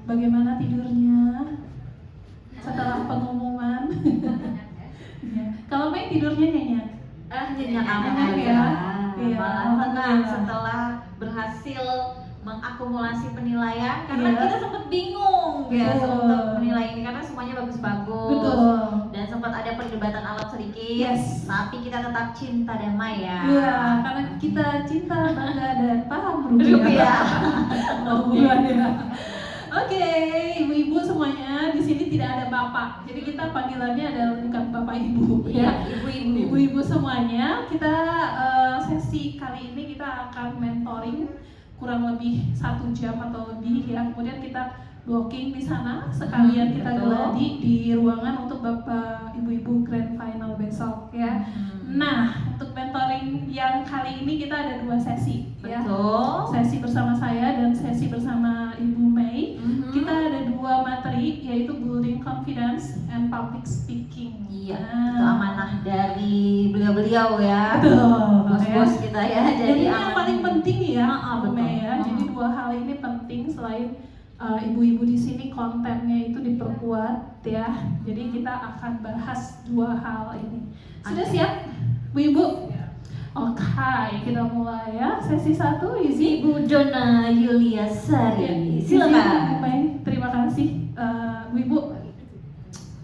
Bagaimana tidurnya setelah pengumuman? Ya. Kalau Mei tidurnya nyenyak? Nyenyak aman Nyenyak aja. ya? Iya, Malah tenang alhamdulillah. setelah berhasil mengakumulasi penilaian karena Iya. kita sempat bingung guys Betul. untuk menilai ini karena semuanya bagus-bagus. Betul. Dan sempat ada perdebatan alat sedikit. Yes. Tapi kita tetap cinta damai ya. Iya, karena kita cinta, bangga, dan paham Rupiah. rupiah. Hubungannya. Oke, ibu-ibu semuanya, di sini tidak ada bapak. Jadi kita panggilannya adalah bukan bapak ibu, ya. Ibu-ibu. Ibu-ibu semuanya, kita sesi kali ini kita akan mentoring kurang lebih 1 jam atau lebih, ya. Kemudian kita blocking di sana, sekalian kita geladi di ruangan untuk bapak ibu-ibu grand final besok, ya. Nah, untuk mentoring yang kali ini kita ada 2 sesi, ya. Sesi bersama saya dan sesi bersama Ibu Mei. Kita ada 2 materi, yaitu building confidence and public speaking. Iya, itu amanah dari beliau-beliau ya. Betul, Bos-bos ya. kita ya. Jadi ini yang paling penting ya, Bu betul. Mei ya. Jadi 2 hal ini penting selain ibu-ibu di sini kontennya itu diperkuat ya. Jadi kita akan bahas 2 hal ini. Sudah siap, Bu Ibu? Oke, kita mulai ya. Sesi 1, izin Ibu Dona Yulia Sari. Silakan. Bu Mei, terima kasih. Bu Ibu,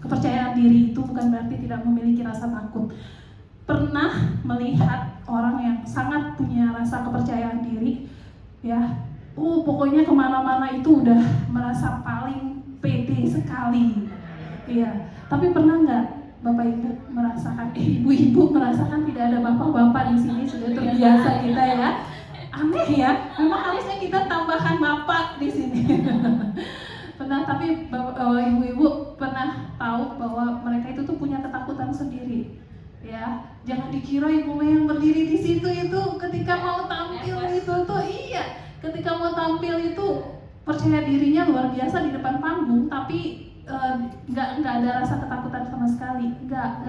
kepercayaan diri itu bukan berarti tidak memiliki rasa takut. Pernah melihat orang yang sangat punya rasa kepercayaan diri, ya. Pokoknya kemana-mana itu udah merasa paling pede sekali, iya. Tapi pernah nggak Bapak Ibu merasakan, ibu-ibu merasakan tidak ada bapak-bapak di sini, sudah terbiasa kita ya. Aneh ya, memang harusnya kita tambahkan bapak di sini. Pernah, tapi ibu-ibu pernah tahu bahwa mereka itu tuh punya ketakutan sendiri, ya. Jangan dikira Ibu Mei yang berdiri di situ itu ketika mau tampil itu tuh ketika mau tampil itu percaya dirinya luar biasa di depan panggung, tapi nggak ada rasa ketakutan sama sekali, nggak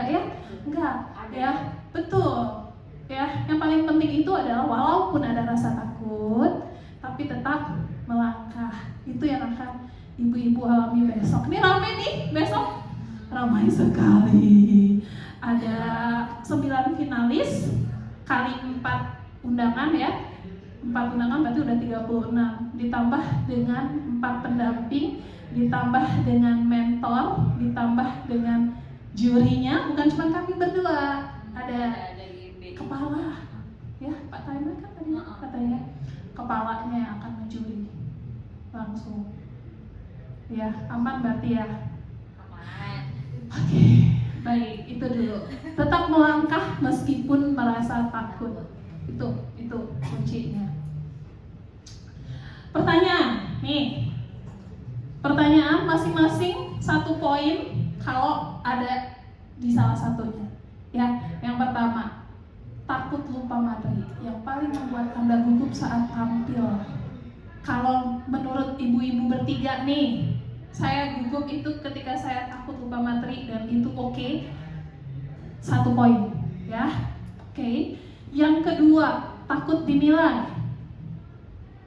ya, betul ya. Yang paling penting itu adalah walaupun ada rasa takut, tapi tetap melangkah. Itu yang akan ibu-ibu alami besok. Ini rame nih besok, ramai sekali. Ada 9 finalis kali 4 undangan ya. 4 undangan berarti udah 36, ditambah dengan 4 pendamping, ditambah dengan mentor, ditambah dengan jurinya. Bukan cuma kami berdua, ada kepala ya, Pak Taimah kan tadi katanya kepalanya yang akan menjuri langsung ya. Aman berarti ya? Oke, baik, itu dulu. Tetap melangkah meskipun merasa takut. Itu kuncinya. Pertanyaan, nih. Pertanyaan masing-masing 1 poin kalau ada di salah satunya. Ya, yang pertama, takut lupa materi. Yang paling membuat Anda gugup saat tampil. Kalau menurut ibu-ibu bertiga nih, saya gugup itu ketika saya takut lupa materi, dan itu oke. 1 poin, ya. Oke. Yang kedua, takut dinilai.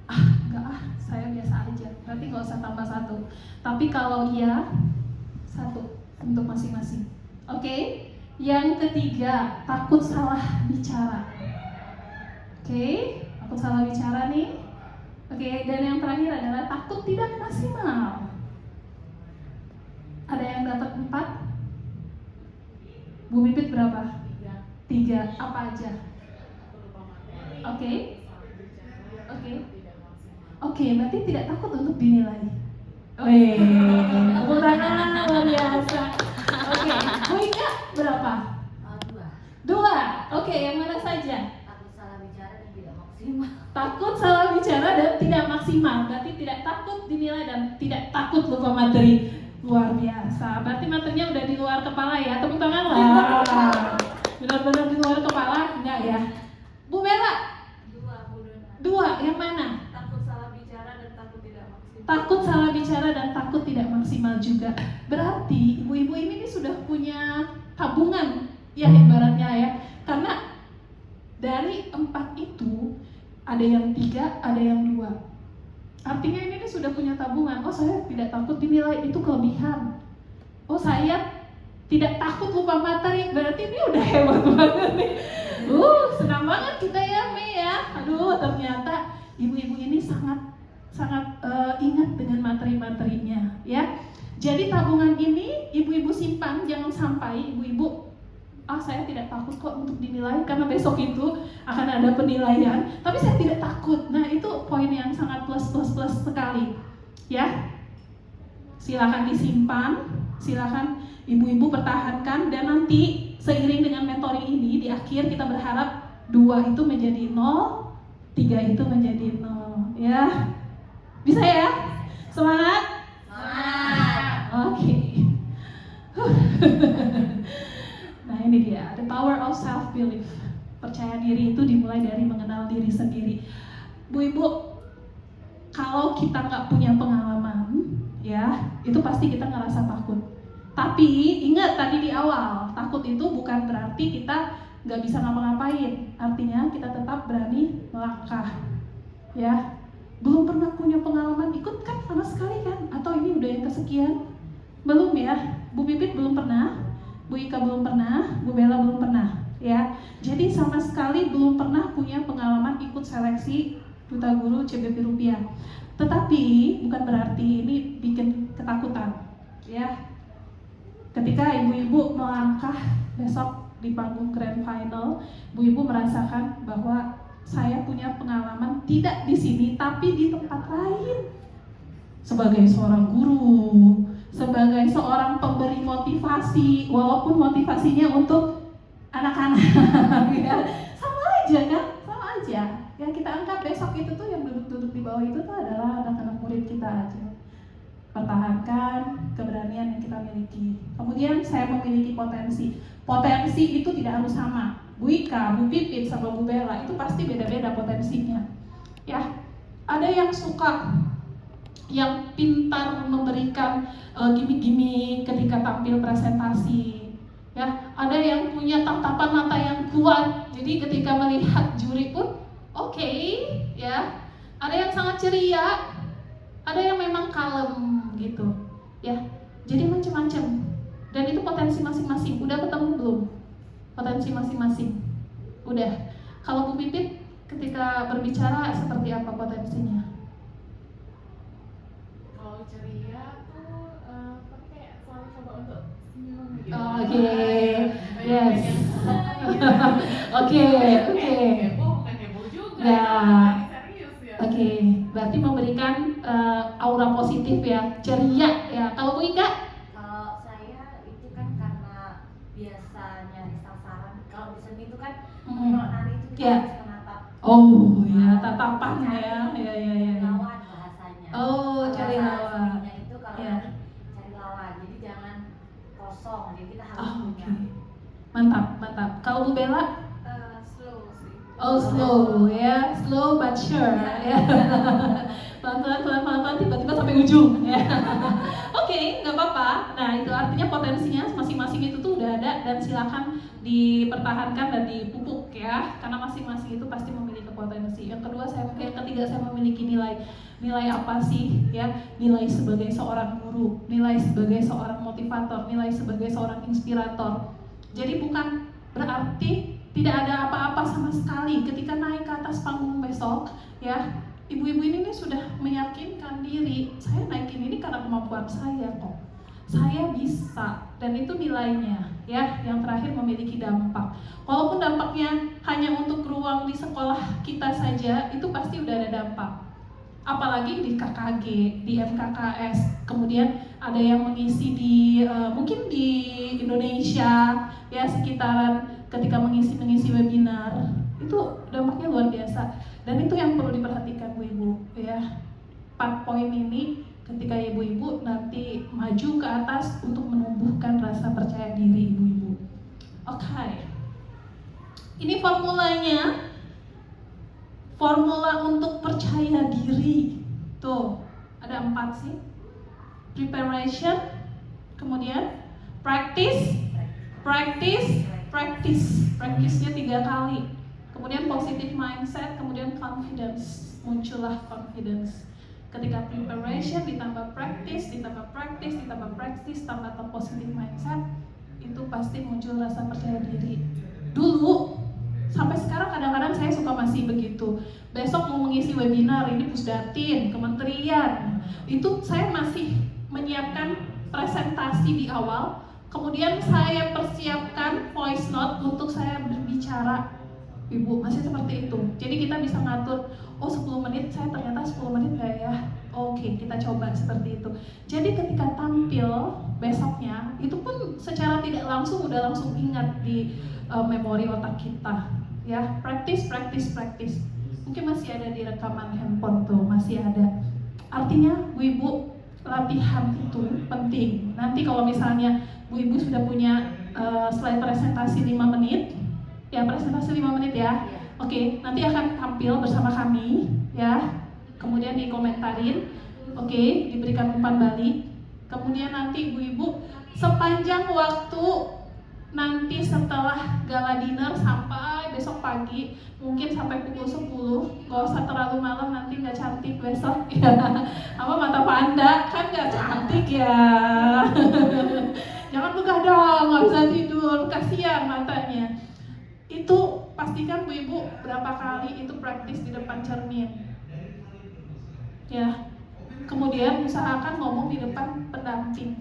Enggak saya biasa aja. Berarti nggak usah tambah 1. Tapi kalau iya, 1 untuk masing-masing. Oke. Yang ketiga, takut salah bicara. Oke, takut salah bicara nih. Oke, dan yang terakhir adalah takut tidak maksimal. Ada yang dapat 4? Bu Bibit berapa? 3. Apa aja? Oke. Oke, berarti tidak takut untuk dinilai. Wih, tepuk tangan luar biasa. Oke, Bu Ika berapa? 2. Oke, yang mana saja? Takut salah bicara dan tidak maksimal. Takut salah bicara dan tidak maksimal. Berarti tidak takut dinilai dan tidak takut lupa materi. Luar biasa. Berarti materinya udah di luar kepala ya. Tepuk tangan lah. Benar-benar di luar kepala? Enggak ya? Bu Bella? 2. Yang mana? Takut salah bicara dan takut tidak maksimal. Takut salah bicara dan takut tidak maksimal juga. Berarti ibu-ibu ini nih sudah punya tabungan ya ibaratnya ya. Karena dari 4 itu ada yang 3, ada yang 2. artinya ini nih sudah punya tabungan. Oh, saya tidak takut dinilai, itu kelebihan. Oh, saya tidak takut lupa materi, berarti ini udah hebat banget nih. Senang banget kita ya, Mei ya. Aduh, ternyata ibu-ibu ini sangat ingat dengan materi-materinya ya. Jadi tabungan ini ibu-ibu simpan, jangan sampai ibu-ibu saya tidak takut kok untuk dinilai karena besok itu akan ada penilaian, tapi saya tidak takut. Nah, itu poin yang sangat plus sekali ya. Silakan disimpan, silakan ibu-ibu pertahankan, dan nanti seiring dengan mentoring ini di akhir kita berharap 2 itu menjadi 0, 3 itu menjadi 0 ya. Bisa ya? Semangat? Oke. Nah, ini dia, the power of self belief. Percaya diri itu dimulai dari mengenal diri sendiri. Bu Ibu, kalau kita nggak punya pengalaman, ya, itu pasti kita ngerasa takut. Tapi ingat tadi di awal, takut itu bukan berarti kita nggak bisa ngapa-ngapain. Artinya kita tetap berani melangkah. Ya, belum pernah punya pengalaman ikut kan sama sekali kan? Atau ini udah yang kesekian? Belum ya? Bu Pipit belum pernah, Bu Ika belum pernah, Bu Bella belum pernah, ya. Jadi sama sekali belum pernah punya pengalaman ikut seleksi Duta Guru CBP Rupiah. Tetapi bukan berarti ini bikin ketakutan, ya. Ketika ibu-ibu melangkah besok di panggung Grand Final, ibu-ibu merasakan bahwa saya punya pengalaman tidak di sini, tapi di tempat lain. Sebagai seorang guru, sebagai seorang pemberi motivasi, walaupun motivasinya untuk anak-anak, ya, sama aja kan, sama aja. Yang kita angkat besok itu tuh yang duduk-duduk di bawah itu tuh adalah anak-anak murid kita aja. Pertahankan keberanian yang kita miliki. Kemudian saya memiliki potensi. Potensi itu tidak harus sama. Bu Ika, Bu Pipit, sama Bu Bella itu pasti beda-beda potensinya. Ya, ada yang suka, yang pintar memberikan gimmick-gimmick ketika tampil presentasi, ya. Ada yang punya tatapan mata yang kuat, jadi ketika melihat juri pun oke, ya. Ada yang sangat ceria, ada yang memang kalem gitu, ya. Jadi macam-macam, dan itu potensi masing-masing. Udah ketemu belum potensi masing-masing? Udah. Kalau Bu Pipit ketika berbicara seperti apa potensinya? Ceria tuh tapi kayak selalu coba untuk senyum gitu. Oke, yes. Oke. Bukan heboh juga. Ya. Serius ya. Oke, berarti memberikan aura positif ya, ceria ya. Kalau Bu Ika? Kalau saya itu kan karena biasa nyari sasaran. Kalau di seni itu kan kalau nari itu kita Ya. harus menatap. Oh ya, tatapan ya. Lawan bahasanya. Oh, cari Bahasa lawan. seninya itu kalau Ya. nari cari lawan. Jadi jangan kosong. Jadi kita harus Oh, punya. oke. Mantap. Kalau Bu Bella? Slow sih. Oh, slow ya, slow but sure ya. Pelan-pelan tiba-tiba sampai ujung ya. Oke, nggak apa-apa. Nah, itu artinya potensinya masing-masing itu tuh udah ada, dan silakan dipertahankan dan dipupuk ya, karena masing-masing itu pasti memiliki potensi. Yang ketiga saya memiliki nilai apa sih ya? Nilai sebagai seorang guru, nilai sebagai seorang motivator, nilai sebagai seorang inspirator. Jadi bukan berarti tidak ada apa-apa sama sekali ketika naik ke atas panggung besok ya. Ibu-ibu ini sudah meyakinkan diri, saya naikin ini karena kemampuan saya kok, saya bisa, dan itu nilainya ya. Yang terakhir memiliki dampak. Walaupun dampaknya hanya untuk ruang di sekolah kita saja, itu pasti udah ada dampak. Apalagi di KKG, di MKKS, kemudian ada yang mengisi di mungkin di Indonesia ya, sekitaran ketika mengisi webinar, itu dampaknya luar biasa. Dan itu yang perlu diperhatikan Bu Ibu ya. 4 poin ini ketika ibu-ibu nanti maju ke atas untuk menumbuhkan rasa percaya diri ibu-ibu. Oke. Ini formulanya. Formula untuk percaya diri. Tuh, ada 4 sih. Preparation, kemudian practice. Practice-nya 3 kali. Kemudian positive mindset, kemudian confidence. Muncullah confidence. Ketika preparation ditambah practice, tambah positive mindset, itu pasti muncul rasa percaya diri. Dulu sampai sekarang kadang-kadang saya suka masih begitu. Besok mau mengisi webinar, ini Pusdatin, kementerian, itu saya masih menyiapkan presentasi di awal, kemudian saya persiapkan voice note untuk saya berbicara. Ibu, masih seperti itu. Jadi kita bisa ngatur, oh 10 menit, saya ternyata 10 menit gak ya? Oke, kita coba seperti itu. Jadi ketika tampil besoknya, itu pun secara tidak langsung udah langsung ingat di memori otak kita. Ya, practice. Mungkin masih ada di rekaman handphone tuh, masih ada. Artinya, Bu Ibu, latihan itu penting. Nanti kalau misalnya Bu Ibu sudah punya slide presentasi 5 menit, ya presentasi 5 menit ya. Oke, nanti akan tampil bersama kami ya. Kemudian dikomentarin, oke, diberikan umpan balik. Kemudian nanti ibu-ibu sepanjang waktu nanti setelah gala dinner sampai besok pagi, mungkin sampai pukul 10, gak usah terlalu malam, nanti gak cantik besok ya. Apa mata panda kan gak cantik ya. Jangan begadang, gak bisa tidur, kasihan matanya. Itu pastikan Bu Ibu berapa kali itu praktis di depan cermin ya. Kemudian usahakan ngomong di depan pendamping,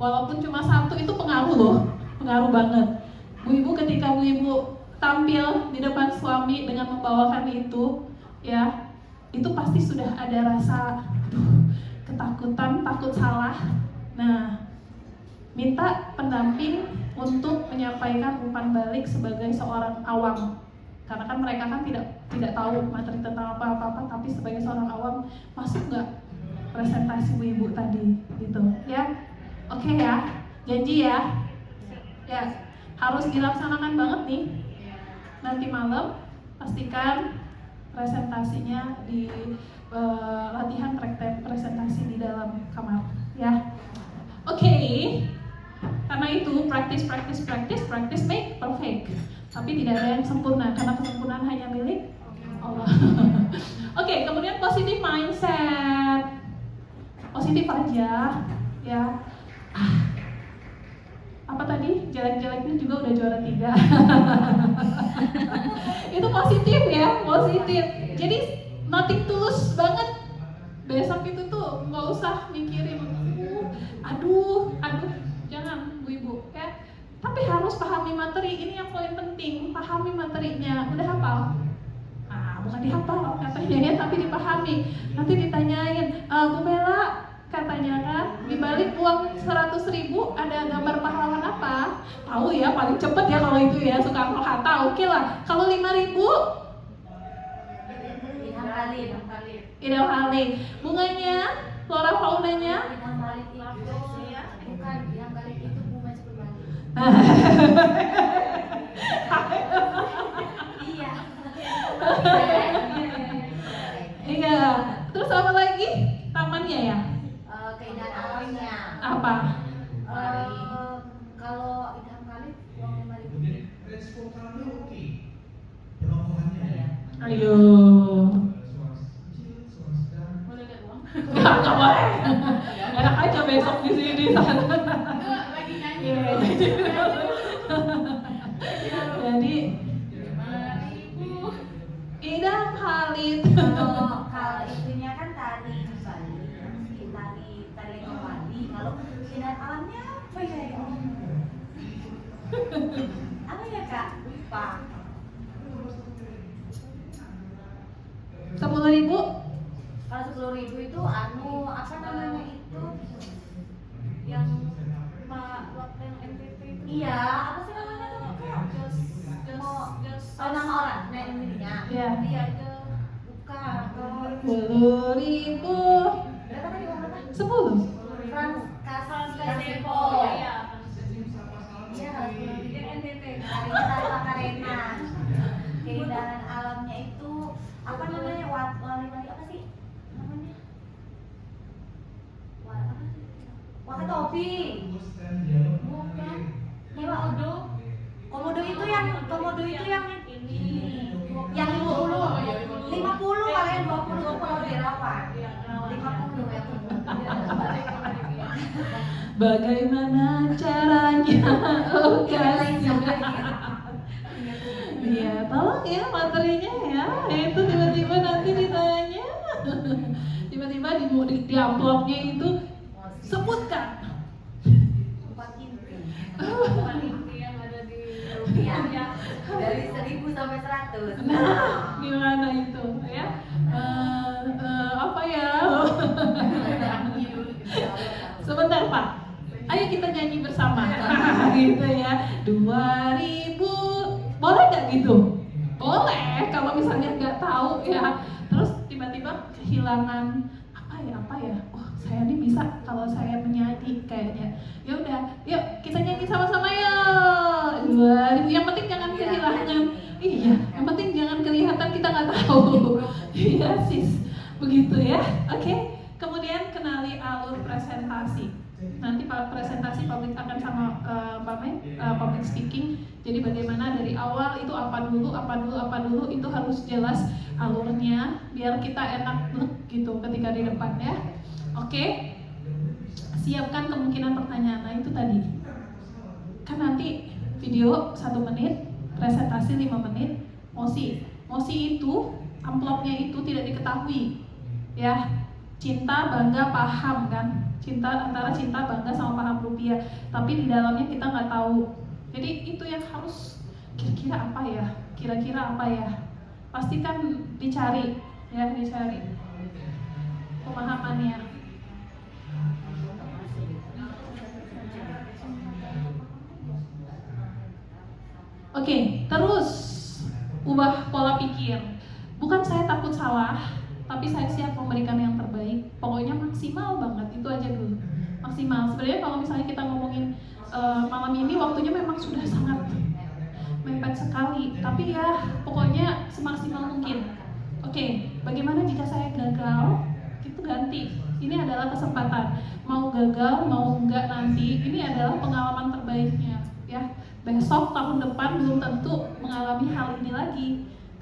walaupun cuma satu, itu pengaruh loh, pengaruh banget. Bu Ibu ketika Bu Ibu tampil di depan suami dengan membawakan itu ya, itu pasti sudah ada rasa ketakutan, takut salah. Nah, minta pendamping untuk menyampaikan umpan balik sebagai seorang awam, karena kan mereka kan tidak tahu materi tentang apa-apa, tapi sebagai seorang awam masuk nggak presentasi Bu Ibu tadi gitu ya. Oke ya, janji ya, ya harus dilaksanakan banget nih. Nanti malam pastikan presentasinya di latihan praktek presentasi di dalam kamar ya. Oke. Karena itu practice make perfect. Tapi tidak ada yang sempurna, karena kesempurnaan hanya milik Allah. Oke, kemudian positive mindset. Positif aja ya. Apa tadi? Jelek-jeleknya juga udah juara 3. Itu positif ya, positif. Jadi nothing tulus banget. Besok itu tuh nggak usah mikirin, aduh, jangan Bu Ibu ya. Tapi harus pahami materi, ini yang paling penting, pahami materinya. Udah hafal? Bukan dihafal katanya ya, tapi dipahami. Nanti ditanyain, Bu Bella katanya kan, di balik uang 100.000 ada gambar pahlawan apa? Tahu ya, paling cepet ya kalau itu ya, Soekarno Hatta, oke lah. Kalau 5.000? Idam Khalid. Bunganya, flora faunanya? Idam Khalid itu bukan, Idam Khalid itu bunga Ciperbali. Iya. Iya. Terus apa lagi? Tamannya ya? Keindahan alamnya. Apa? Kalau Idam Khalid uang 5.000. Ayo. Boleh nggak uang? Nggak boleh. Enak aja besok di sini sana. Lagi nyanyi. Jadi 5.000 Idam Khalid. Kalau itunya kan tari di Bali, tari di Bali. Kalau keindahan alamnya apa ya? Apa ya Kak? Lupa. 10.000? Kalau 10.000 itu apa namanya itu yang yang NTT itu? Iya, apa sih namanya tuh? Nama orang, ininya. Iya. Iya itu bukan. 10.000. Berapa tadi uang berapa? 10. Frans Kasepo. Iya. Iya, NTT. Tarinya tari Macarena. Keindahan alamnya itu apa namanya? Wali apa sih namanya? Wakatobi. Bukan. Nyewa Odo. Komodo itu yang ini. Yang 50 kalian 20 ke Pulau Derawan. Bagaimana caranya? Oh guys, iya, tolong ya materinya ya. Itu tiba-tiba nanti ditanya, tiba-tiba di amplopnya itu sebutkan. 4 inti yang ada di rupiah ya, dari 1000 sampai 100. Nah, gimana itu ya? Apa ya? Sebentar Pak, ayo kita nyanyi bersama. Gitu ya. 2000, boleh nggak gitu? Boleh, kalau misalnya nggak tahu ya. Terus tiba-tiba kehilangan apa ya? Oh, saya ini bisa kalau saya menyanyi kayaknya. Ya udah, yuk kita nyanyi sama-sama yuk. 2000, yang penting jangan kehilangan. Iya, yang penting jangan kelihatan kita nggak tahu. Iya sis, begitu ya. Oke. Kemudian kenali alur presentasi. Nanti presentasi publik akan sama Mbak Mei, public speaking. Jadi bagaimana dari awal itu apa dulu itu harus jelas alurnya biar kita enak gitu ketika di depan ya. Oke. Siapkan kemungkinan pertanyaan. Nah itu tadi. Kan nanti video 1 menit, presentasi 5 menit, mosi itu amplopnya itu tidak diketahui ya. Cinta, bangga, paham kan, antara cinta, bangga sama paham rupiah, tapi di dalamnya kita nggak tahu. Jadi itu yang harus kira-kira apa ya, pastikan dicari pemahamannya. Oke, terus ubah pola pikir. Bukan saya takut salah, tapi saya siap memberikan yang terbaik. Pokoknya maksimal banget, itu aja dulu. Maksimal. Sebenarnya kalau misalnya kita ngomongin malam ini waktunya memang sudah sangat mepet sekali, tapi ya pokoknya semaksimal mungkin. Oke, bagaimana jika saya gagal? Itu ganti. Ini adalah kesempatan. Mau gagal, mau enggak nanti, ini adalah pengalaman terbaiknya. Ya, besok tahun depan belum tentu mengalami hal ini lagi.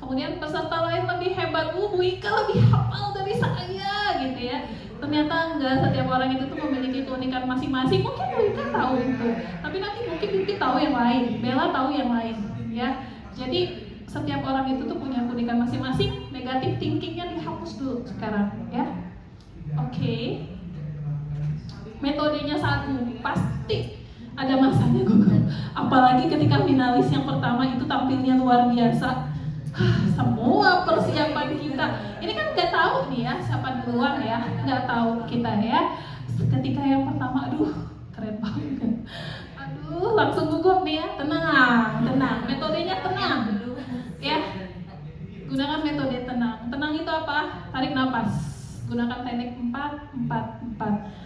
Kemudian peserta lain lebih hebat, Bu Ika lebih hafal dari saya gitu ya. Ternyata enggak, setiap orang itu tuh memiliki keunikan masing-masing. Mungkin Bu Ika tahu itu, tapi nanti mungkin Bibi tahu yang lain, Bella tahu yang lain ya. Jadi setiap orang itu tuh punya keunikan masing-masing. Negatif thinkingnya dihapus dulu sekarang ya. Oke. Metodenya 1, pasti ada masanya gugup. Apalagi ketika finalis yang pertama itu tampilnya luar biasa. Semua persiapan kita ini kan nggak tahu nih ya siapa duluan ya, nggak tahu kita ya. Ketika yang pertama, aduh keren banget, aduh langsung gugup nih ya. Tenang, metodenya tenang ya. Gunakan metode tenang itu apa? Tarik nafas, gunakan teknik 4-4-4.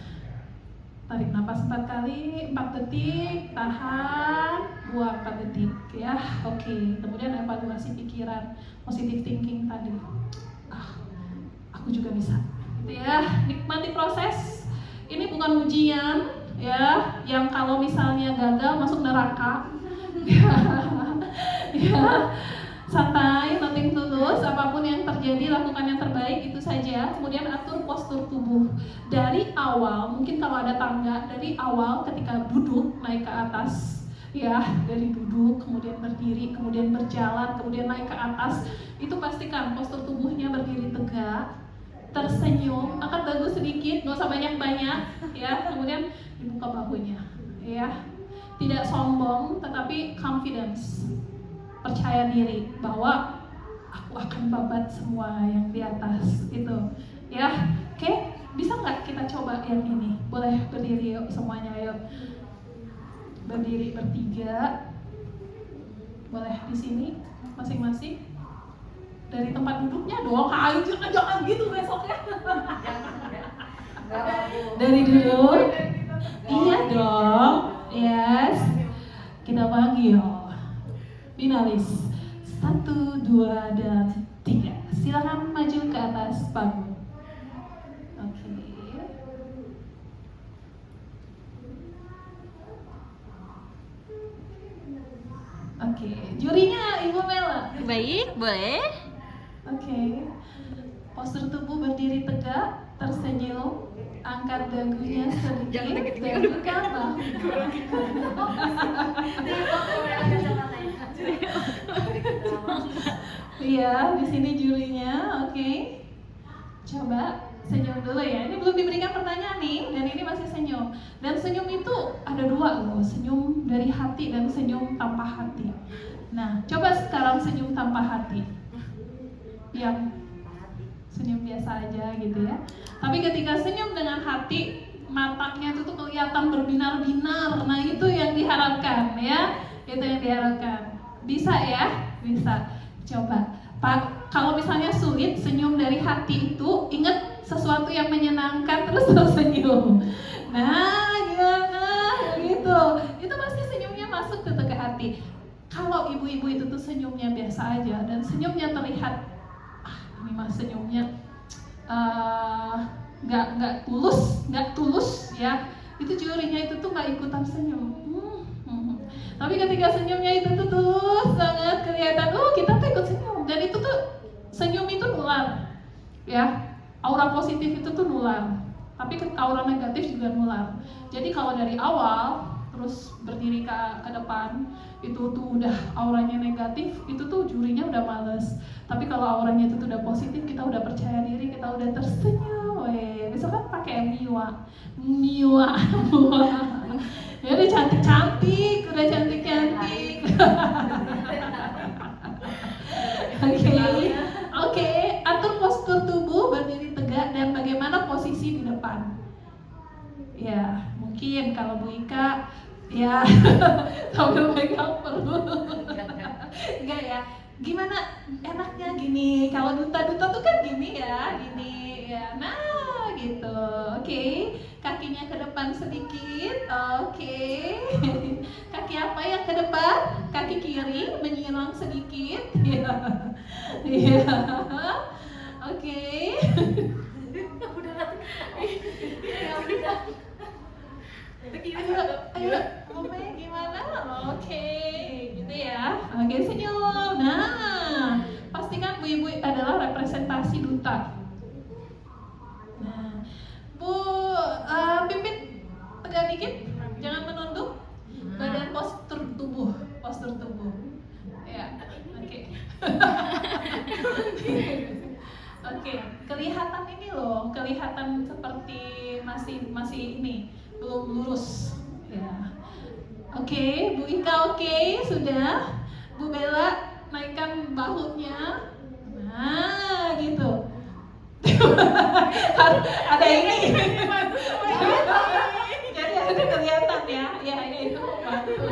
Tarik nafas 4 kali, 4 detik, tahan, buang 4 detik ya. Oke, kemudian evaluasi pikiran, positive thinking tadi. Aku juga bisa. Gitu ya, nikmati proses. Ini bukan ujian ya, yang kalau misalnya gagal masuk neraka. Ya. Santai, nothing tulus, apapun yang terjadi lakukan yang terbaik, itu saja. Kemudian atur postur tubuh dari awal, mungkin kalau ada tangga, dari awal ketika duduk naik ke atas ya, dari duduk kemudian berdiri, kemudian berjalan, kemudian naik ke atas, itu pastikan postur tubuhnya berdiri tegak, tersenyum, angkat dagu sedikit, nggak usah banyak-banyak ya, kemudian dibuka bahunya ya, tidak sombong tetapi confidence, percaya diri bahwa aku akan babat semua yang di atas itu ya. Oke, bisa nggak kita coba yang ini? Boleh berdiri yuk semuanya, yuk berdiri bertiga, boleh di sini masing-masing dari tempat duduknya dong. Ayo jangan gitu besoknya. Dari duduk, iya dong, yes. Kita panggil finalis 1, 2, dan 3. Silakan maju ke atas panggung. Oke, jurinya Ibu Mela. Baik, boleh. Oke. Postur tubuh berdiri tegak, tersenyum, angkat dagunya sedikit dan buka bahu. Iya, di sini jurinya, oke. Coba senyum dulu ya. Ini belum diberikan pertanyaan nih, dan ini masih senyum. Dan senyum itu ada dua loh, senyum dari hati dan senyum tanpa hati. Nah, coba sekarang senyum tanpa hati. Yang senyum biasa aja gitu ya. Tapi ketika senyum dengan hati, matanya itu tuh kelihatan berbinar-binar. Nah, itu yang diharapkan ya. Itu yang diharapkan. Bisa ya? Bisa. Coba. Pak, kalau misalnya sulit senyum dari hati itu, ingat sesuatu yang menyenangkan terus tersenyum. Nah, gimana? Gitu. Itu pasti senyumnya masuk ke hati. Kalau ibu-ibu itu tuh senyumnya biasa aja dan senyumnya terlihat, ini mah senyumnya nggak tulus ya. Itu jurinya itu tuh nggak ikutan senyum. Tapi ketika senyumnya itu tuh tulus sangat kelihatan, kita tuh ikut senyum. Dan itu tuh senyum itu nular, ya. Aura positif itu tuh nular. Tapi aura negatif juga nular. Jadi kalau dari awal terus berdiri ke depan itu tuh udah auranya negatif, itu tuh jurinya udah males. Tapi kalau auranya itu tuh udah positif, kita udah percaya diri, kita udah tersenyum. Besok kan pakai miwa. Ya udah cantik-cantik. Oke, atur postur tubuh, berdiri tegak dan bagaimana posisi di depan. Ya, mungkin kalau Bu Ika ya sambil pegang perut. Enggak ya. Gimana enaknya gini? Kalau duta-duta tuh kan gini ya. Nah, gitu. Oke. Kakinya ke depan sedikit. Oke. Kaki apa yang ke depan? Kaki kiri menyilang sedikit. Iya. Oke. Ayo, Mame gimana? Oke, gitu ya. Oke, senyum. Nah, pastikan Bu Ibu adalah representasi duta. Nah, Bu Pipit tegak dikit, jangan menunduk. Badan postur tubuh. Ya, oke. Oke, kelihatan ini loh, kelihatan seperti masih ini belum lurus. Ya. Oke, Bu Ika oke, sudah. Bu Bella naikkan bahunya. Nah, gitu. Ada ini. Jadi ada kelihatan ya. Ya itu membantu.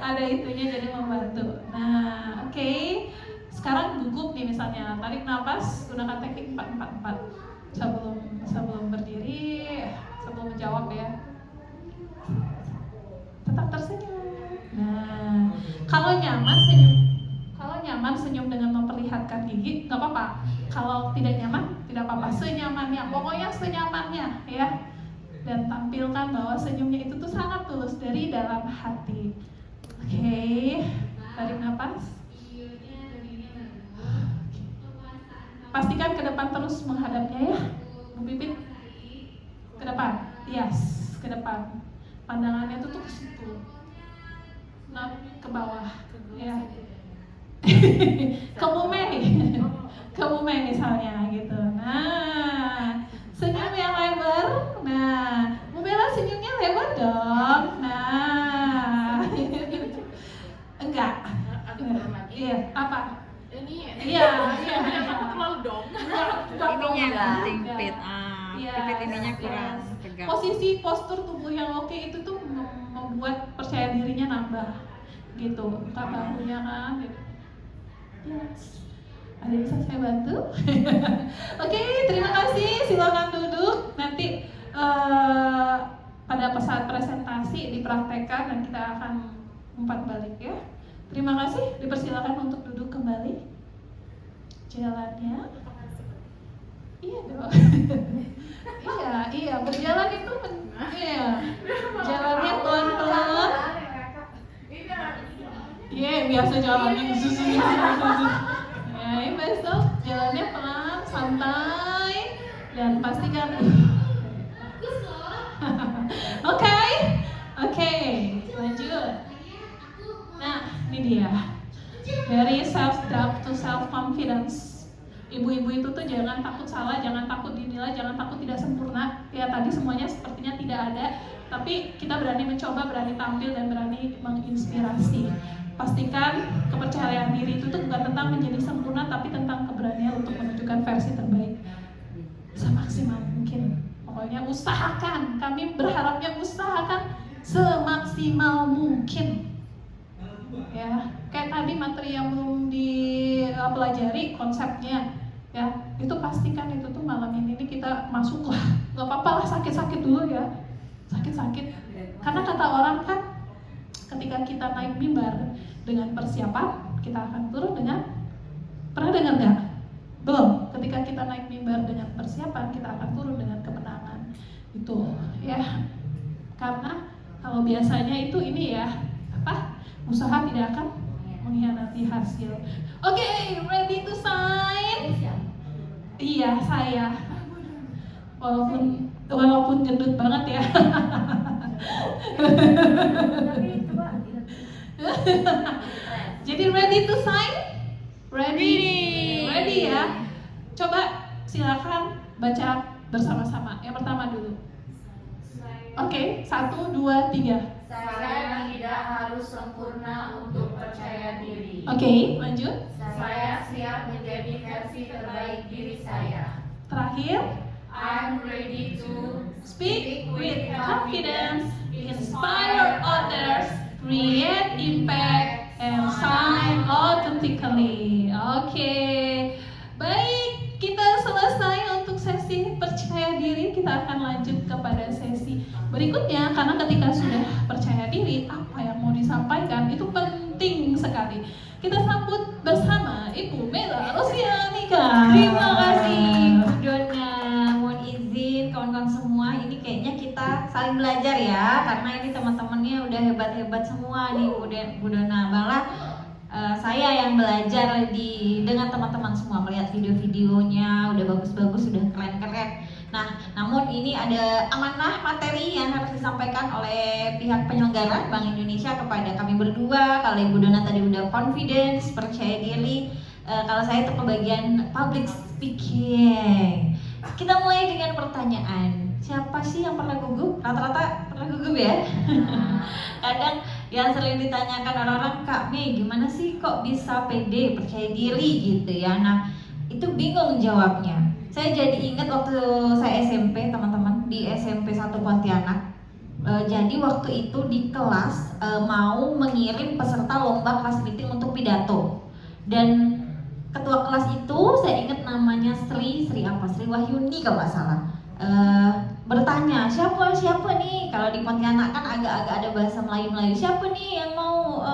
Ada itunya jadi membantu. Nah, oke. Sekarang gugup nih misalnya. Tarik nafas, gunakan teknik 4-4-4. Sebelum berdiri, sebelum menjawab ya. Tetap tersenyum. Nah, kalau nyaman senyum dengan memperlihatkan gigi, nggak apa-apa. Kalau tidak nyaman, tidak apa-apa. Senyamannya, pokoknya senyamannya ya. Dan tampilkan bahwa senyumnya itu tuh sangat tulus dari dalam hati. Oke, tarik nafas. Pastikan ke depan terus menghadapnya ya, Bu Pipit. Ke depan, yes, ke depan. Pandangannya tuh ke situ, nah ke bawah, ya. ke Mume misalnya gitu. Nah, senyum yang lebar. Nah, Bu Bella senyumnya lebar dong. Nah, enggak. Iya, apa? Iya. Terlalu dong. Ininya yang penting Pit. Pipit ininya kurang tegak. Posisi postur tubuh yang oke itu tuh membuat percaya dirinya nambah. Gitu. Buka bahunya kan. Gitu. Yes. Ada yang bisa saya bantu? Oke, terima kasih. Silakan duduk. Nanti pada saat presentasi dipraktekkan dan kita akan umpat balik ya. Terima kasih, dipersilakan untuk duduk kembali. Jalannya, iya dong. iya, berjalan itu, jalannya pelan-pelan. Iya, biasa jalannya. Ya, besok jalannya pelan, santai. Dan pastikan Oke, lanjut. Nah, ini dia. Dari self doubt to self confidence. Ibu-ibu itu tuh jangan takut salah, jangan takut dinilai, jangan takut tidak sempurna. Ya tadi semuanya sepertinya tidak ada, tapi kita berani mencoba, berani tampil dan berani menginspirasi. Pastikan kepercayaan diri itu tuh bukan tentang menjadi sempurna, tapi tentang keberanian untuk menunjukkan versi terbaik semaksimal mungkin. Pokoknya usahakan, kami berharapnya usahakan semaksimal mungkin. Ya, kayak tadi materi yang belum dipelajari konsepnya, ya itu pastikan itu tuh malam ini kita masuk lah, nggak apa-apa lah sakit-sakit dulu ya, sakit-sakit. Karena kata orang kan, ketika kita naik mimbar dengan persiapan, kita akan turun dengan, pernah dengar nggak? Belum. Ketika kita naik mimbar dengan persiapan, kita akan turun dengan kemenangan. Itu ya, karena kalau biasanya itu ini ya apa? Usaha tidak akan mengkhianati hasil. Oke, ready to sign? Iya, saya. Walaupun gendut banget ya. Jadi ready to sign? Ready ya. Coba silakan baca bersama-sama. Yang pertama dulu. Oke, 1, 2, 3. Saya tidak harus sempurna untuk percaya diri. Oke, lanjut. Saya siap menjadi versi terbaik diri saya. Terakhir, I'm ready to speak with confidence, inspire others, create impact, and shine authentically. Oke, baik, kita selesai untuk sesi percaya diri. Kita akan lanjut kepada sesi berikutnya, karena ketika sudah percaya diri, apa yang mau disampaikan itu penting sekali. Kita sambut bersama Ibu Mela Rosianika. Terima kasih Bu Dona. Mohon izin kawan-kawan semua, ini kayaknya kita saling belajar ya, karena ini teman-temannya udah hebat-hebat semua nih Bu Dona. Malah saya yang belajar dengan teman-teman semua, melihat video-videonya udah bagus-bagus, udah keren-keren. Nah, namun ini ada amanah materi yang harus disampaikan oleh pihak penyelenggara Bank Indonesia kepada kami berdua. Kalau Ibu Dona tadi udah confidence, percaya diri, kalau saya itu kebagian public speaking. Kita mulai dengan pertanyaan. Siapa sih yang pernah gugup? Rata-rata pernah gugup ya? Kadang yang sering ditanyakan orang-orang, Kak Mei, gimana sih kok bisa pede, percaya diri gitu ya? Nah, itu bingung jawabnya. Saya jadi ingat waktu saya SMP, teman-teman, di SMP 1 Pontianak. Jadi waktu itu di kelas mau mengirim peserta lomba kelas meeting untuk pidato. Dan ketua kelas itu saya ingat namanya Sri Wahyuni kalau nggak salah. Bertanya, siapa nih? Kalau di Pontianak kan agak-agak ada bahasa Melayu. Siapa nih yang mau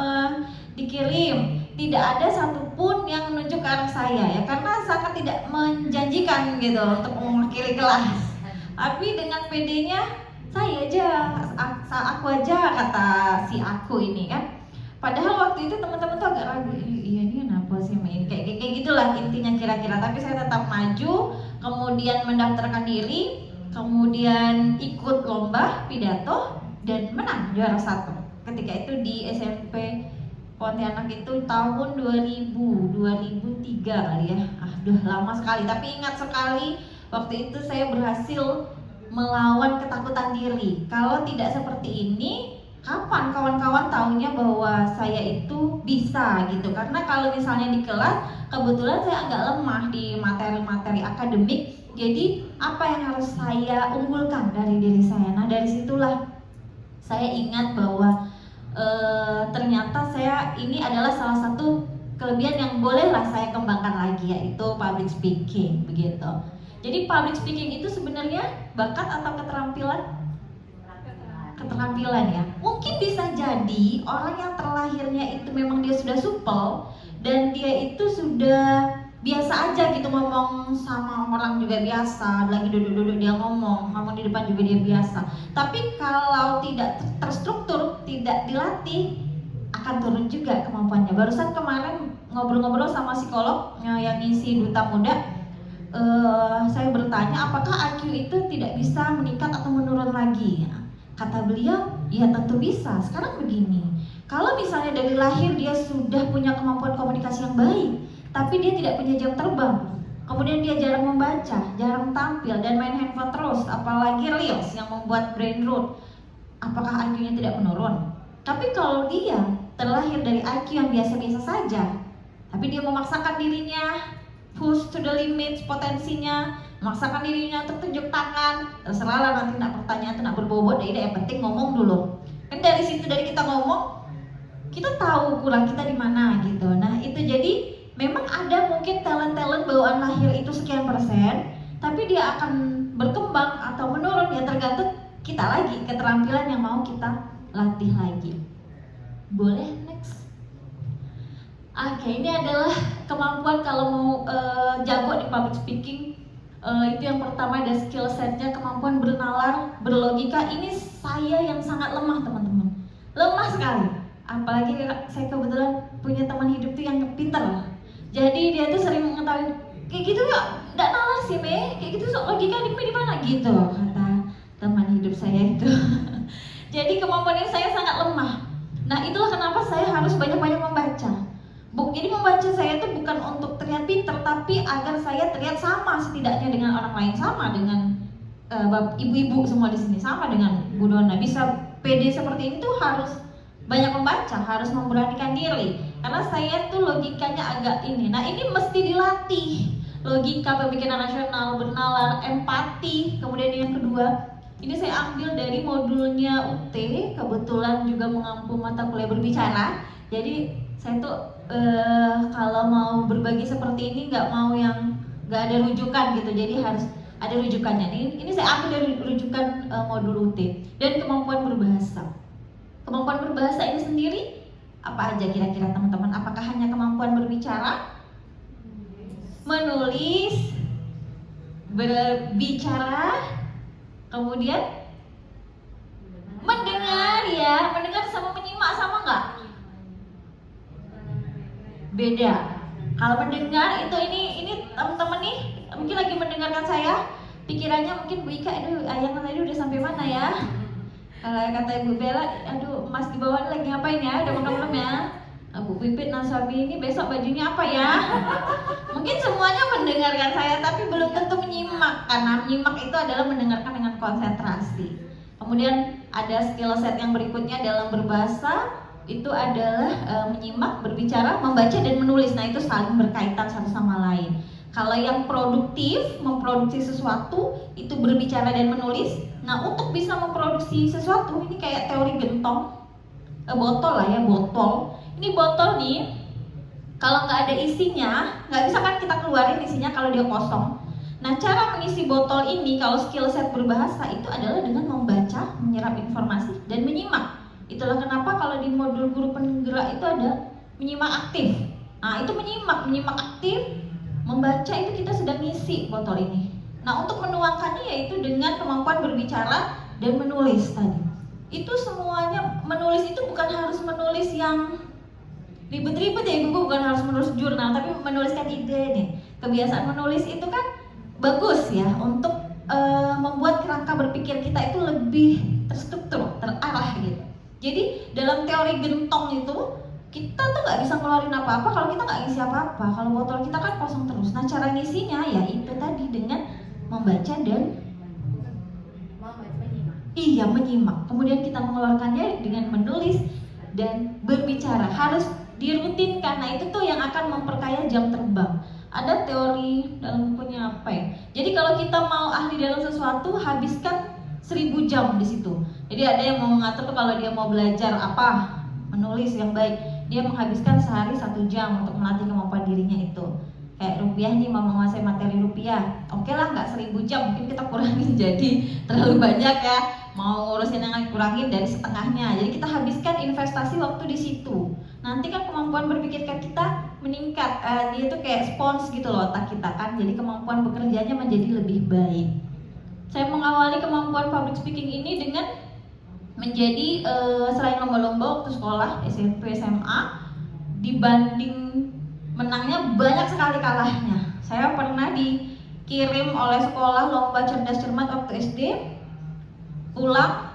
dikirim? Tidak ada satupun yang menunjuk ke arah saya ya, karena sangat tidak menjanjikan gitu untuk mewakili kelas. Tapi dengan pedenya aku aja kata si aku ini kan. Padahal waktu itu teman-teman tuh agak ragu, iya ini kenapa sih main kayak gitulah intinya kira-kira. Tapi saya tetap maju, kemudian mendaftarkan diri, kemudian ikut lomba pidato dan menang juara 1. Ketika itu di SMP Pontianak itu tahun 2003 kali ya. Aduh lama sekali, tapi ingat sekali waktu itu saya berhasil melawan ketakutan diri. Kalau tidak seperti ini, kapan kawan-kawan tahunya bahwa saya itu bisa gitu. Karena kalau misalnya di kelas, kebetulan saya agak lemah di materi-materi akademik. Jadi apa yang harus saya unggulkan dari diri saya? Nah dari situlah saya ingat bahwa ternyata saya ini adalah salah satu kelebihan yang bolehlah saya kembangkan lagi, yaitu public speaking begitu. Jadi public speaking itu sebenarnya bakat atau keterampilan? Keterampilan ya. Mungkin bisa jadi orang yang terlahirnya itu memang dia sudah supel dan dia itu sudah biasa aja gitu ngomong sama orang juga biasa, lagi duduk-duduk dia ngomong di depan juga dia biasa. Tapi kalau tidak terstruktur, tidak dilatih, akan turun juga kemampuannya. Barusan kemarin ngobrol-ngobrol sama psikolog yang ngisi Duta Muda, saya bertanya apakah IQ itu tidak bisa meningkat atau menurun lagi. Kata beliau, ya tentu bisa. Sekarang begini, kalau misalnya dari lahir dia sudah punya kemampuan komunikasi yang baik, tapi dia tidak punya jam terbang, kemudian dia jarang membaca, jarang tampil, dan main handphone terus, apalagi reels yang membuat brain rot, apakah IQ-nya tidak menurun? Tapi kalau dia terlahir dari IQ yang biasa-biasa saja, tapi dia memaksakan dirinya, push to the limits potensinya, memaksakan dirinya untuk tunjuk tangan, terserah lah nanti nak pertanyaan itu nak berbobot, yang penting ngomong dulu. Kan dari situ, dari kita ngomong, kita tahu kurang kita di mana gitu. Nah itu jadi memang ada mungkin talent-talent bawaan lahir itu sekian persen, tapi dia akan berkembang atau menurun ya tergantung kita lagi, keterampilan yang mau kita latih lagi. Boleh next. Oke, ini adalah kemampuan kalau mau jago di public speaking. Itu yang pertama, ada skill setnya, kemampuan bernalar, berlogika. Ini saya yang sangat lemah teman-teman, lemah sekali. Apalagi saya kebetulan punya teman hidup tuh yang pinter. Jadi dia tuh sering mengetahui kayak gitu ya, nggak nalar sih me, kayak gitu sok logika di mana gitu kata teman hidup saya itu. Jadi kemampuan ini saya sangat lemah. Nah itulah kenapa saya harus banyak-banyak membaca. Jadi membaca saya itu bukan untuk terlihat pinter, tapi agar saya terlihat sama setidaknya dengan orang lain, sama dengan ibu-ibu semua di sini, sama dengan Bu Dona. Bisa pede seperti ini tuh harus banyak membaca, harus memberanikan diri. Karena saya tuh logikanya agak ini. Nah ini mesti dilatih. Logika, pemikiran rasional, bernalar, empati. Kemudian yang kedua, ini saya ambil dari modulnya UT, kebetulan juga mengampu mata kuliah berbicara. Jadi saya tuh kalau mau berbagi seperti ini nggak mau yang nggak ada rujukan gitu, jadi harus ada rujukannya. Ini saya ambil dari rujukan modul UT. Dan kemampuan berbahasa. Kemampuan berbahasa ini sendiri apa aja kira-kira teman-teman? Apakah hanya kemampuan berbicara, menulis, berbicara, kemudian mendengar ya? Mendengar sama menyimak sama nggak? Beda. Kalau mendengar itu ini teman-teman nih mungkin lagi mendengarkan saya, pikirannya mungkin Bu Ika, aduh ayang tadi udah sampai mana ya? Kalau kata Ibu Bella, aduh Mas di bawah lagi ngapain ya? Udah makan belum ya? Bu Pipit Nasabi ini besok bajunya apa ya? Mungkin semuanya mendengarkan saya tapi belum tentu menyimak, karena menyimak itu adalah mendengarkan dengan konsentrasi. Kemudian ada skill set yang berikutnya dalam berbahasa, itu adalah menyimak, berbicara, membaca, dan menulis. Nah itu saling berkaitan satu sama lain. Kalau yang produktif, memproduksi sesuatu, itu berbicara dan menulis. Nah untuk bisa memproduksi sesuatu, ini kayak teori gentong, botol lah ya, botol. Ini botol nih, kalau nggak ada isinya, nggak bisa kan kita keluarin isinya kalau dia kosong. Nah cara mengisi botol ini, kalau skill set berbahasa itu adalah dengan membaca, menyerap informasi, dan menyimak. Itulah kenapa kalau di modul guru penggerak itu ada menyimak aktif. Nah itu menyimak aktif, membaca itu kita sedang ngisi botol ini. Nah untuk menuangkannya yaitu dengan kemampuan berbicara dan menulis tadi. Itu semuanya, menulis itu bukan harus menulis yang ribet-ribet ya Ibu, bukan harus menulis jurnal, tapi menuliskan ide nih. Kebiasaan menulis itu kan bagus ya untuk membuat kerangka berpikir kita itu lebih terstruktur, terarah gitu. Jadi dalam teori gentong itu kita tuh nggak bisa ngeluarin apa-apa kalau kita nggak ngisi apa-apa. Kalau botol kita kan kosong terus. Nah cara ngisinya ya itu tadi dengan membaca dan menyimak. Kemudian kita mengeluarkannya dengan menulis dan berbicara. Harus dirutinkan. Nah itu tuh yang akan memperkaya jam terbang. Ada teori dalam bukunya apa ya? Jadi kalau kita mau ahli dalam sesuatu, habiskan 1000 jam di situ. Jadi ada yang mau mengatur tuh kalau dia mau belajar apa, menulis yang baik, dia menghabiskan sehari 1 jam untuk melatih kemampuan dirinya itu. Kayak rupiah nih, mau menguasai materi rupiah, oke lah nggak 1000 jam, mungkin kita kurangin jadi terlalu banyak ya. Mau ngurusin yang kurangin dari setengahnya. Jadi kita habiskan investasi waktu di situ. Nanti kan kemampuan berpikir kita meningkat. Dia tuh kayak spons gitu loh otak kita kan. Jadi kemampuan bekerjanya menjadi lebih baik. Saya mengawali kemampuan public speaking ini dengan menjadi selain lomba-lomba waktu sekolah SMP SMA, dibanding menangnya banyak sekali kalahnya. Saya pernah di kirim oleh sekolah lomba cerdas cermat waktu SD, pulang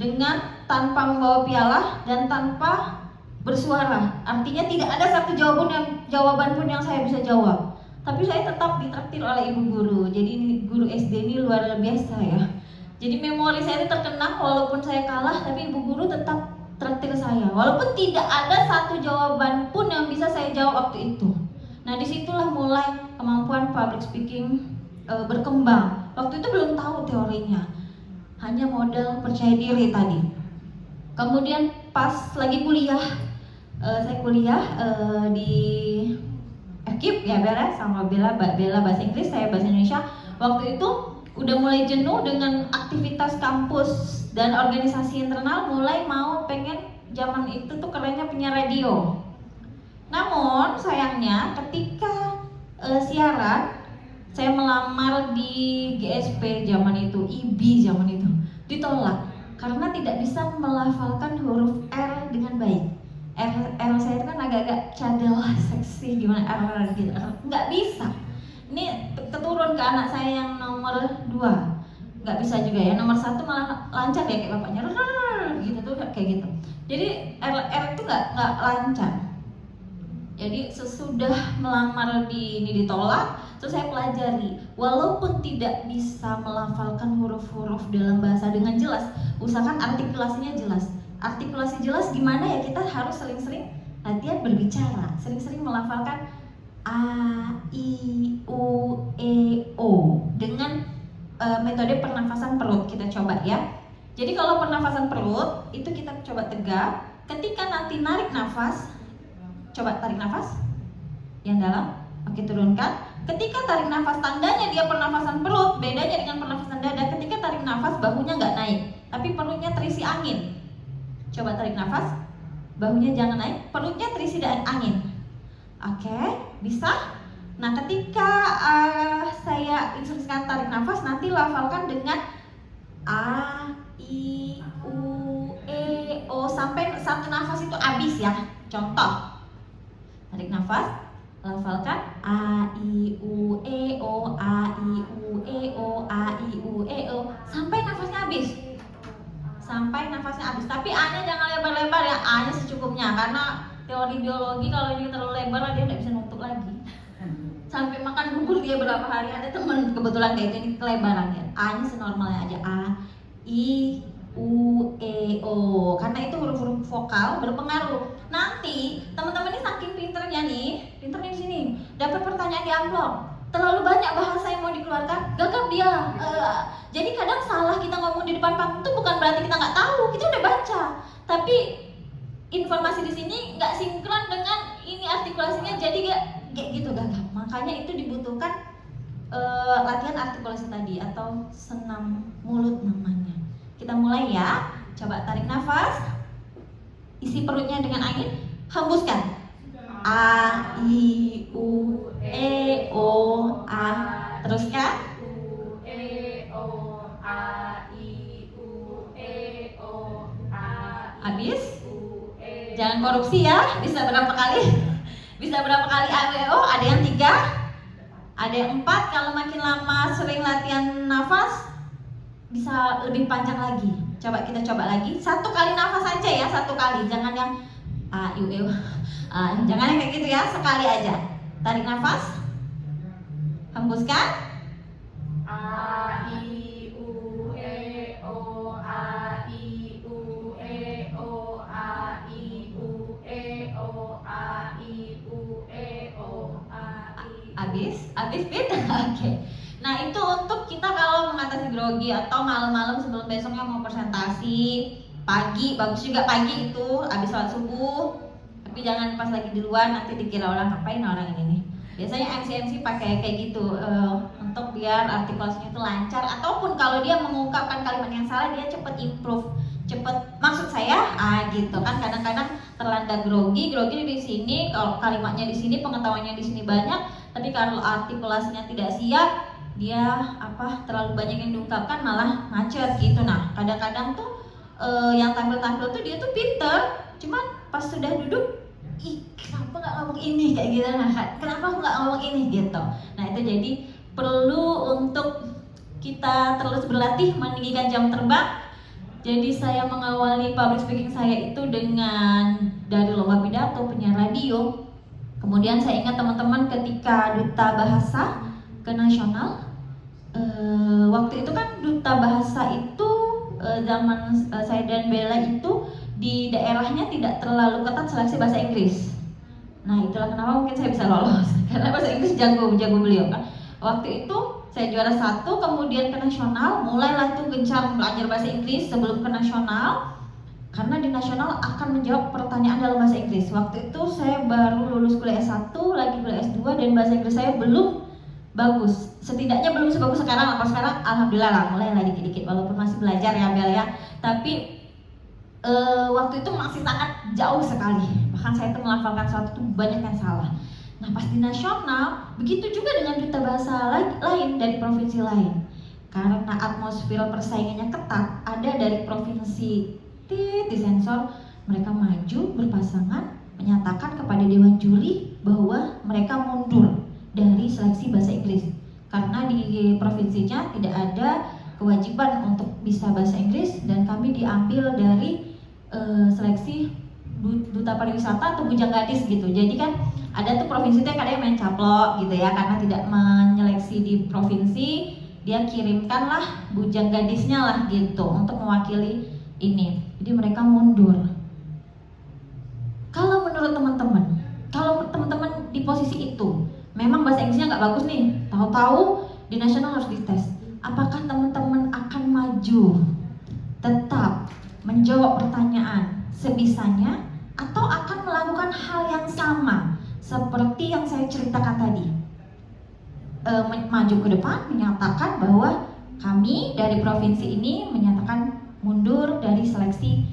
dengan tanpa membawa piala dan tanpa bersuara. Artinya tidak ada satu jawaban pun yang saya bisa jawab. Tapi saya tetap ditraktir oleh ibu guru. Jadi ini guru SD ini luar biasa ya. Jadi memori saya itu terkenang walaupun saya kalah, tapi ibu guru tetap traktir saya. Walaupun tidak ada satu jawaban pun yang bisa saya jawab waktu itu. Nah disitulah mulai kemampuan public speaking berkembang. Waktu itu belum tahu teorinya, hanya modal percaya diri tadi. Kemudian pas lagi kuliah, saya kuliah di FKIP ya beres sama Bella bahasa Inggris, saya bahasa Indonesia. Waktu itu udah mulai jenuh dengan aktivitas kampus dan organisasi internal, mulai mau pengen zaman itu tuh kerennya punya radio. Namun sayangnya ketika siaran, saya melamar di GSP zaman itu, IB zaman itu, ditolak karena tidak bisa melafalkan huruf R dengan baik. R saya itu kan agak-agak cadel, seksi gimana R gitu, nggak bisa. Ini keturun ke anak saya yang nomor 2, nggak bisa juga ya. Nomor 1 malah lancar ya kayak bapaknya, gitu tuh kayak gitu. Jadi R itu nggak lancar. Jadi sesudah melamar ini ditolak, terus saya pelajari. Walaupun tidak bisa melafalkan huruf-huruf dalam bahasa dengan jelas, usahakan artikulasinya jelas. Artikulasi jelas gimana ya, kita harus sering-sering latihan berbicara, sering-sering melafalkan A, I, U, E, O dengan metode pernafasan perut. Kita coba ya. Jadi kalau pernafasan perut itu kita coba tegak. Ketika nanti narik nafas, coba tarik nafas yang dalam, oke turunkan. Ketika tarik nafas, tandanya dia pernafasan perut, bedanya dengan pernafasan dada. Ketika tarik nafas bahunya nggak naik, tapi perutnya terisi angin. Coba tarik nafas, bahunya jangan naik, perutnya terisi angin. Oke, bisa? Nah ketika saya instruksikan tarik nafas, nanti lafalkan dengan A, I, U, E, O sampai satu nafas itu habis ya. Contoh, tarik nafas, lafalkan A, I, U, E, O, A, I, U, E, O, A, I, U, E, O sampai nafasnya habis. Sampai nafasnya habis. Tapi A-nya jangan lebar-lebar ya, A-nya secukupnya. Karena teori biologi kalau ini terlalu lebar dia nggak bisa nutup lagi. Sampai makan bubur dia berapa hari, ada teman kebetulan kayak ini kelebaran ya. A-nya senormalnya aja, A, I, U, E, O. Karena itu huruf-huruf vokal berpengaruh. Nanti teman-teman ini saking pinternya di sini, dapat pertanyaan di amplop. Terlalu banyak bahasa yang mau dikeluarkan, gagap dia. Jadi kadang salah kita ngomong di depan panggung itu bukan berarti kita nggak tahu, kita udah baca. Tapi informasi di sini nggak sinkron dengan ini artikulasinya, jadi kayak gitu gagap. Makanya itu dibutuhkan latihan artikulasi tadi atau senam mulut namanya. Kita mulai ya. Coba tarik nafas, isi perutnya dengan angin, hembuskan. A, I, U, E, O, A. Teruskan. U, E, O, A, I, U, E, O, A, I, Habis. U, E. Jangan korupsi ya. Bisa berapa kali? Bisa berapa kali A, E, O? Ada yang 3, ada yang 4. Kalau makin lama sering latihan nafas, bisa lebih panjang lagi. Coba kita coba lagi. 1 kali nafas aja ya, 1 kali. Jangan yang A, I, U, E, O. Jangan yang kayak gitu ya, sekali aja. Tarik nafas, hembuskan. A, I, U, E, O, A, I, U, E, O, A, I, U, E, O, A, I, U, E, O, A, I. Habis fit. Oke. Nah itu untuk kita kalau mengatasi grogi atau malam-malam sebelum besoknya mau presentasi. Pagi, bagus juga pagi itu, habis sholat subuh. Tapi jangan pas lagi di luar, nanti dikira orang ngapain orang ini nih. Biasanya MC pakai kayak gitu untuk biar artikulasinya itu lancar, ataupun kalau dia mengungkapkan kalimat yang salah dia cepet improve, cepet. Maksud saya gitu kan, kadang-kadang terlanda grogi di sini, kalau kalimatnya di sini, pengetahuannya di sini banyak, tapi kalau artikulasinya tidak siap, dia terlalu banyak yang diungkapkan malah macet gitu. Nah kadang-kadang tuh yang tampil-tampil tuh dia tuh pinter, cuman pas sudah duduk, kenapa nggak ngomong ini kayak gitu, nah kenapa nggak ngomong ini gitu. Nah itu jadi perlu untuk kita terus berlatih meninggikan jam terbang. Jadi saya mengawali public speaking saya itu dengan dari lomba pidato, penyiar radio. Kemudian saya ingat teman-teman ketika duta bahasa ke nasional, waktu itu kan duta bahasa itu zaman saya dan Bella itu di daerahnya tidak terlalu ketat seleksi bahasa Inggris. Nah itulah kenapa mungkin saya bisa lolos karena bahasa Inggris jago beliau kan. Waktu itu saya juara 1, kemudian ke nasional, mulailah tuh gencar belajar bahasa Inggris sebelum ke nasional. Karena di nasional akan menjawab pertanyaan dalam bahasa Inggris. Waktu itu saya baru lulus kuliah S1, lagi kuliah S2, dan bahasa Inggris saya belum bagus. Setidaknya belum sebagus sekarang. Kalau sekarang alhamdulillah lah, mulailah dikit-dikit walaupun masih belajar ya Bel ya. Tapi waktu itu masih sangat jauh sekali. Bahkan saya tuh melafalkan sesuatu tuh banyak yang salah. Nah pas di nasional, begitu juga dengan duta bahasa lain dari provinsi lain. Karena atmosfer persaingannya ketat, ada dari provinsi disensor, mereka maju berpasangan menyatakan kepada dewan juri bahwa mereka mundur dari seleksi bahasa Inggris. Karena di provinsinya tidak ada kewajiban untuk bisa bahasa Inggris dan kami diambil dari seleksi duta pariwisata atau bujang gadis gitu. Jadi kan ada tuh provinsi tuh kadang main caplok gitu ya, karena tidak menyeleksi di provinsi, dia kirimkanlah bujang gadisnya lah gitu untuk mewakili ini. Jadi mereka mundur. Kalau menurut teman-teman, kalau teman-teman di posisi itu, memang bahasa Inggrisnya nggak bagus nih, tahu-tahu di nasional harus dites, apakah teman-teman akan maju, tetap menjawab pertanyaan sebisanya, atau akan melakukan hal yang sama seperti yang saya ceritakan tadi, maju ke depan menyatakan bahwa kami dari provinsi ini menyatakan mundur dari seleksi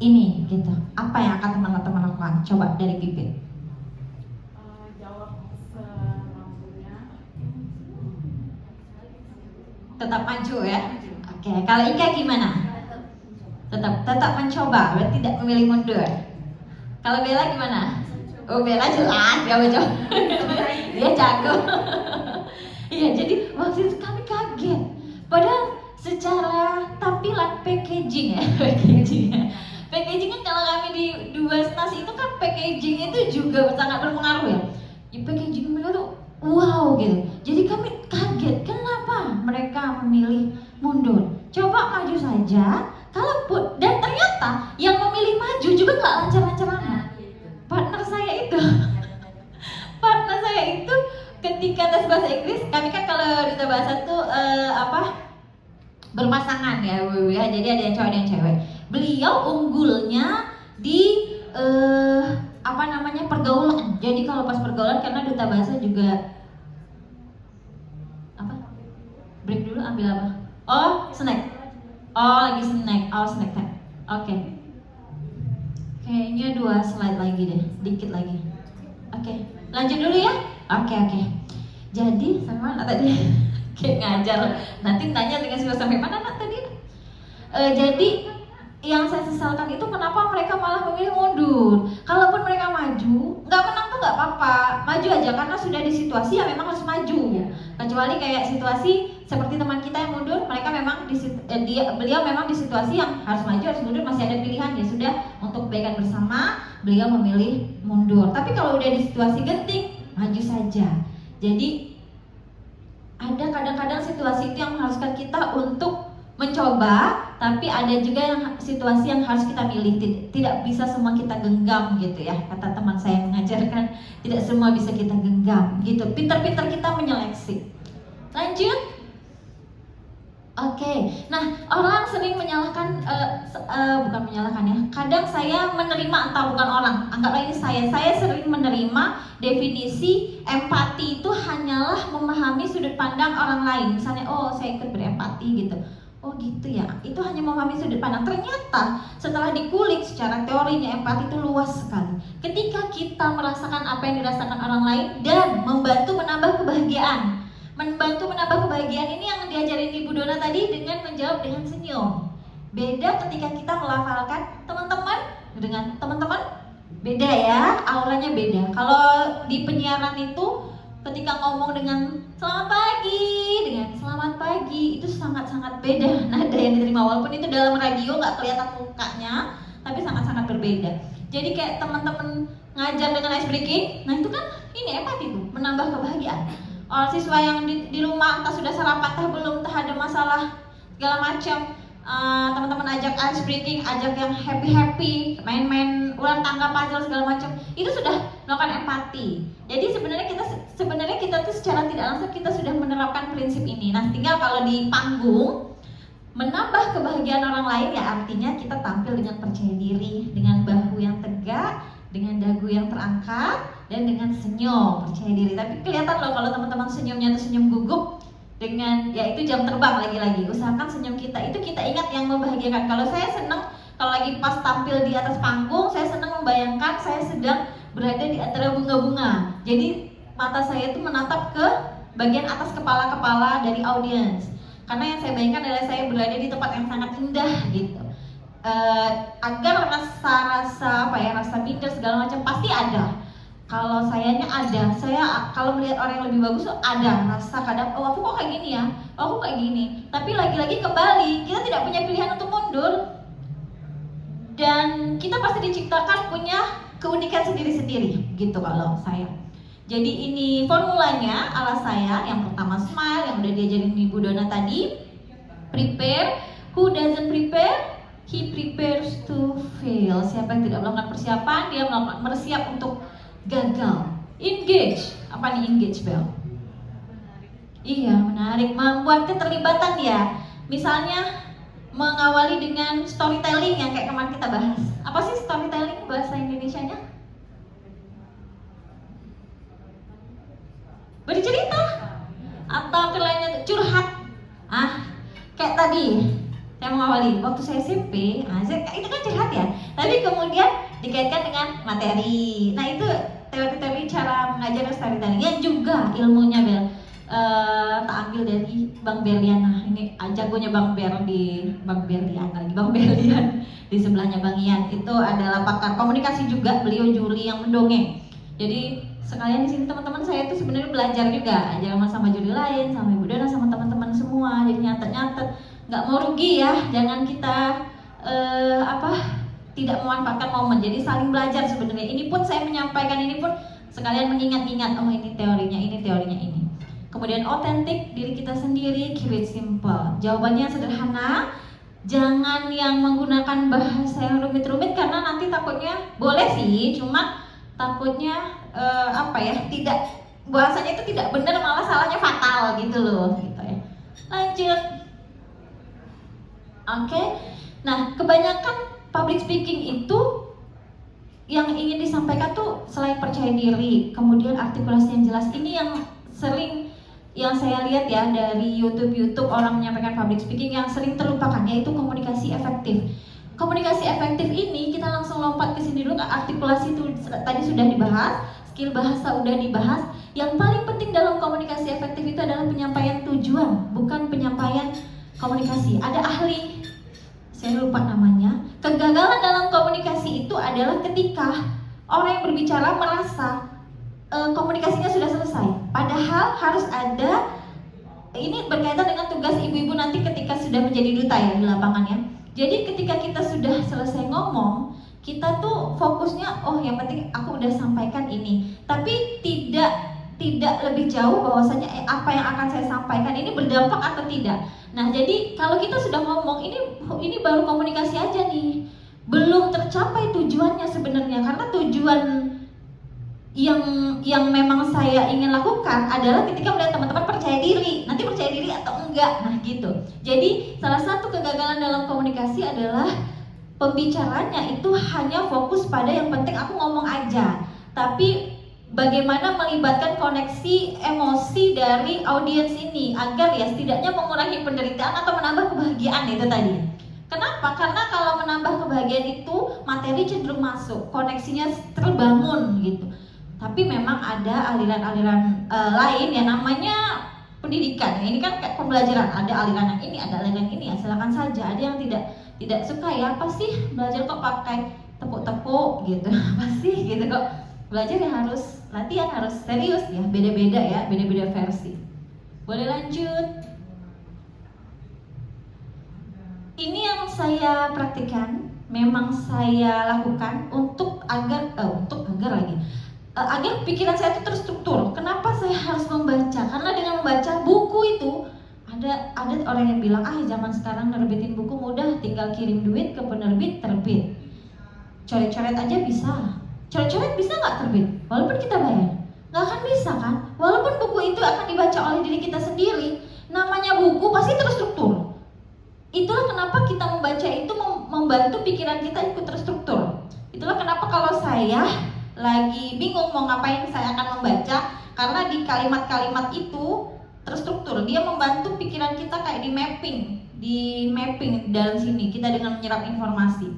ini gitu. Apa yang akan teman-teman lakukan? Coba dari Pipit. Jawab semampunya. Tetap maju ya. Oke, kalau Ika gimana? Tetap mencoba, berarti tidak memilih mundur. Kalau Bella gimana? Oh Bella jelas dia jawab. Dia jago. Iya, jadi waktu itu kami kaget. Padahal secara tampilan packaging packaging kan kalau kami di dua stasi itu kan packaging itu juga sangat berpengaruh ya. Packaging mereka tuh wow gitu. Jadi kami kaget kenapa mereka memilih mundur. Coba maju saja. Kalaupun dan ternyata yang memilih maju juga nggak lancar-lancar amat. Partner saya itu ketika tes bahasa Inggris, kami kan kalau duta bahasa tuh berpasangan ya, jadi ada yang cowok ada yang cewek. Beliau unggulnya di pergaulan. Jadi kalau pas pergaulan, karena duta bahasa juga break dulu, ambil apa? Oh snack. Oh lagi snack. Oh snack time. Oke. Kayaknya 2 slide lagi deh, dikit lagi. Oke, lanjut dulu ya. Oke. Jadi sampai mana tadi? Kayak ngajar. Nanti nanya dengan sampai mana nak tadi? Jadi yang saya sesalkan itu kenapa mereka malah memilih mundur. Kalaupun mereka maju, nggak menang tuh nggak apa-apa, maju aja karena sudah di situasi yang memang harus maju. Kecuali kayak situasi seperti teman kita yang mundur, mereka memang beliau memang di situasi yang harus maju harus mundur, masih ada pilihan, ya sudah untuk kebaikan bersama beliau memilih mundur. Tapi kalau udah di situasi genting, maju saja. Jadi ada kadang-kadang situasi itu yang mengharuskan kita untuk mencoba, tapi ada juga yang situasi yang harus kita pilih. Tidak bisa semua kita genggam gitu ya. Kata teman saya mengajarkan, tidak semua bisa kita genggam gitu. Pintar-pintar kita menyeleksi. Lanjut. Oke. Nah, orang sering menyalahkan, bukan menyalahkan ya. Kadang saya menerima, entah bukan orang, anggaplah ini saya sering menerima definisi empati itu hanyalah memahami sudut pandang orang lain. Misalnya, oh saya ikut berempati gitu. Oh gitu ya, itu hanya memahami sudut pandang. Ternyata setelah dikulik secara teorinya, empati itu luas sekali. Ketika kita merasakan apa yang dirasakan orang lain dan membantu menambah kebahagiaan. Membantu menambah kebahagiaan ini yang diajarin Ibu Dona tadi dengan menjawab dengan senyum. Beda ketika kita melafalkan teman-teman dengan teman-teman, beda ya, auranya beda. Kalau di penyiaran itu ketika ngomong dengan selamat pagi itu sangat-sangat beda nada yang diterima, walaupun itu dalam radio nggak kelihatan mukanya, tapi sangat-sangat berbeda. Jadi kayak teman-teman ngajar dengan ice breaking, nah itu kan ini empati tuh, menambah kebahagiaan. Orang siswa yang di rumah entah sudah sarapan, entah belum, entah ada masalah segala macam, teman-teman ajak ice breaking, ajak yang happy, main-main ulang tangga, puzzle segala macam, itu sudah melakukan empati. Jadi sebenarnya kita tuh secara tidak langsung kita sudah menerapkan prinsip ini. Nah, tinggal kalau di panggung menambah kebahagiaan orang lain, ya artinya kita tampil dengan percaya diri, dengan bahu yang tegak, dengan dagu yang terangkat, dan dengan senyum percaya diri. Tapi kelihatan loh kalau teman-teman senyumnya itu senyum gugup, dengan ya itu jam terbang lagi-lagi. Usahakan senyum kita itu kita ingat yang membahagiakan. Kalau saya senang kalau lagi pas tampil di atas panggung, saya senang membayangkan saya sedang berada di antara bunga-bunga. Jadi mata saya itu menatap ke bagian atas kepala-kepala dari audiens. Karena yang saya bayangkan adalah saya berada di tempat yang sangat indah gitu. Agar rasa minder segala macam pasti ada. Kalau sayanya ada, saya kalau melihat orang yang lebih bagus tuh ada rasa kadang, oh aku kok kayak gini ya, oh aku kayak gini. Tapi lagi-lagi kembali, kita tidak punya pilihan untuk mundur. Dan kita pasti diciptakan punya keunikan sendiri-sendiri gitu kalau saya. Jadi ini formulanya ala saya. Yang pertama smile, yang udah diajarin Ibu Dona tadi. Prepare, who doesn't prepare? He prepares to fail. Siapa yang tidak melakukan persiapan, dia bersiap untuk gagal. Engage, apa nih engage, Bel? Iya, menarik, membuat keterlibatan ya. Misalnya mengawali dengan storytelling yang kayak kemarin kita bahas. Apa sih storytelling bahasa Indonesianya? Bercerita atau lainnya curhat. Kayak tadi saya mengawali waktu saya SMP, itu kan curhat ya. Tapi kemudian dikaitkan dengan materi. Nah itu teori-teori cara mengajar storytelling yang juga ilmunya Bel. Tak ambil dari Bang Berlian. Nah ini jagonya Bang Berlian di sebelahnya Bang Ian. Itu adalah pakar komunikasi juga, beliau juri yang mendongeng. Jadi sekalian di sini teman-teman saya itu sebenarnya belajar juga, ajar sama juri lain, sama Ibu Dona, sama teman-teman semua. Jadi nyatet-nyatet, nggak mau rugi ya, jangan kita tidak memanfaatkan momen. Jadi saling belajar sebenarnya. Ini pun saya menyampaikan ini pun sekalian mengingat-ingat, oh ini teorinya ini. Kemudian otentik diri kita sendiri, keep it simple. Jawabannya sederhana, jangan yang menggunakan bahasa yang rumit-rumit karena nanti takutnya boleh sih, cuma takutnya tidak, bahasanya itu tidak benar, malah salahnya fatal gitu loh, gitu ya. Lanjut. Oke. Nah, kebanyakan public speaking itu yang ingin disampaikan tuh selain percaya diri, kemudian artikulasi yang jelas. Ini yang sering yang saya lihat ya dari YouTube orang menyampaikan public speaking yang sering terlupakan, yaitu komunikasi efektif. Komunikasi efektif ini kita langsung lompat ke sini dulu. Artikulasi itu tadi sudah dibahas, skill bahasa udah dibahas. Yang paling penting dalam komunikasi efektif itu adalah penyampaian tujuan, bukan penyampaian komunikasi. Ada ahli, saya lupa namanya. Kegagalan dalam komunikasi itu adalah ketika orang yang berbicara merasa komunikasinya sudah selesai. Padahal harus ada, ini berkaitan dengan tugas ibu-ibu nanti ketika sudah menjadi duta ya di lapangannya. Jadi ketika kita sudah selesai ngomong, kita tuh fokusnya, oh yang penting aku udah sampaikan ini. Tapi tidak lebih jauh bahwasanya apa yang akan saya sampaikan ini berdampak atau tidak. Nah jadi kalau kita sudah ngomong, ini baru komunikasi aja nih, belum tercapai tujuannya sebenarnya. Karena tujuan yang memang saya ingin lakukan adalah ketika melihat teman-teman percaya diri, nanti percaya diri atau enggak, nah gitu. Jadi salah satu kegagalan dalam komunikasi adalah pembicaranya itu hanya fokus pada yang penting aku ngomong aja, tapi bagaimana melibatkan koneksi emosi dari audiens ini agar ya setidaknya mengurangi penderitaan atau menambah kebahagiaan itu tadi. Kenapa? Karena kalau menambah kebahagiaan itu materi cenderung masuk, koneksinya terbangun gitu. Tapi memang ada aliran-aliran lain yang namanya pendidikan. Ini kan kayak pembelajaran, ada aliran yang ini, ada aliran yang ini ya silakan saja. Ada yang tidak suka ya, apa sih belajar kok pakai tepuk-tepuk gitu, apa sih gitu kok Belajar ya harus latihan, harus serius ya, beda-beda ya, beda-beda versi. Boleh lanjut? Ini yang saya praktikkan, memang saya lakukan agar pikiran saya itu terstruktur. Kenapa saya harus membaca? Karena dengan membaca buku itu ada orang yang bilang, zaman sekarang nerbitin buku mudah, tinggal kirim duit ke penerbit, terbit. Coret-coret aja bisa. Coret-coret bisa nggak terbit? Walaupun kita bayar, nggak akan bisa kan? Walaupun buku itu akan dibaca oleh diri kita sendiri, namanya buku pasti terstruktur. Itulah kenapa kita membaca itu membantu pikiran kita ikut terstruktur. Itulah kenapa kalau saya lagi bingung mau ngapain, saya akan membaca, karena di kalimat-kalimat itu terstruktur. Dia membantu pikiran kita kayak di mapping dalam sini kita dengan menyerap informasi.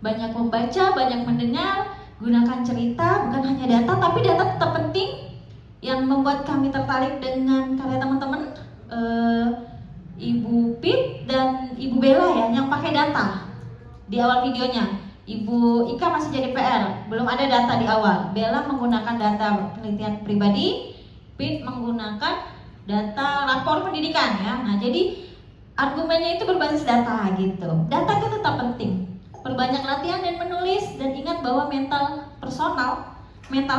Banyak membaca, banyak mendengar, gunakan cerita, bukan hanya data, tapi data tetap penting. Yang membuat kami tertarik dengan karya teman-teman Ibu Pit dan Ibu Bella ya, yang pakai data di awal videonya. Ibu Ika masih jadi PR, belum ada data di awal. Bella menggunakan data penelitian pribadi, Pit menggunakan data rapor pendidikan ya. Nah, jadi argumennya itu berbasis data gitu. Data itu tetap penting. Perbanyak latihan dan menulis, dan ingat bahwa mental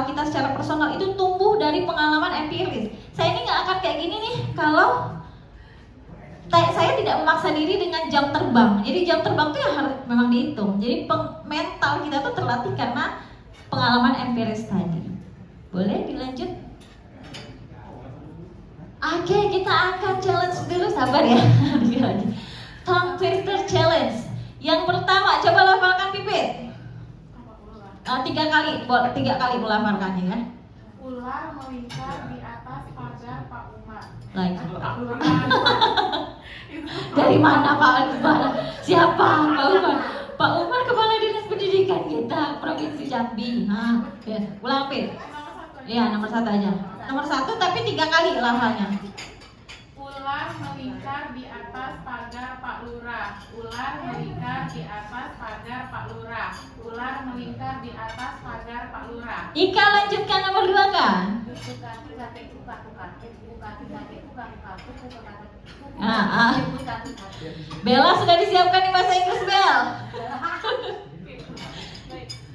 kita secara personal itu tumbuh dari pengalaman empiris. Saya ini nggak akan kayak gini nih kalau saya tidak memaksa diri dengan jam terbang. Jadi jam terbang itu ya harus memang dihitung. Jadi mental kita tuh terlatih karena pengalaman empiris tadi. Boleh dilanjut? Oke, kita akan challenge dulu, sabar ya. Tongue twister challenge. Yang pertama, coba lafalkan Pipit. 3 kali melafalkannya ya. Ular melingkar di atas pagar Pak Umar. Lagi. Dari mana Pak Umar? Siapa Pak Umar? Pak Umar Kepala Dinas Pendidikan kita Provinsi Jambi. Ya. Ulang Pit. Iya, nomor 1 aja. Nomor 1 tapi 3 kali lafalnya. Ular melingkar di atas pagar Pak Lurah. Ular melingkar di atas pagar Pak Lurah. Ular melingkar di atas pagar Pak Lurah. Ika lanjutkan nomor 2 kan? Bella sudah disiapkan di bahasa Inggris, Bel.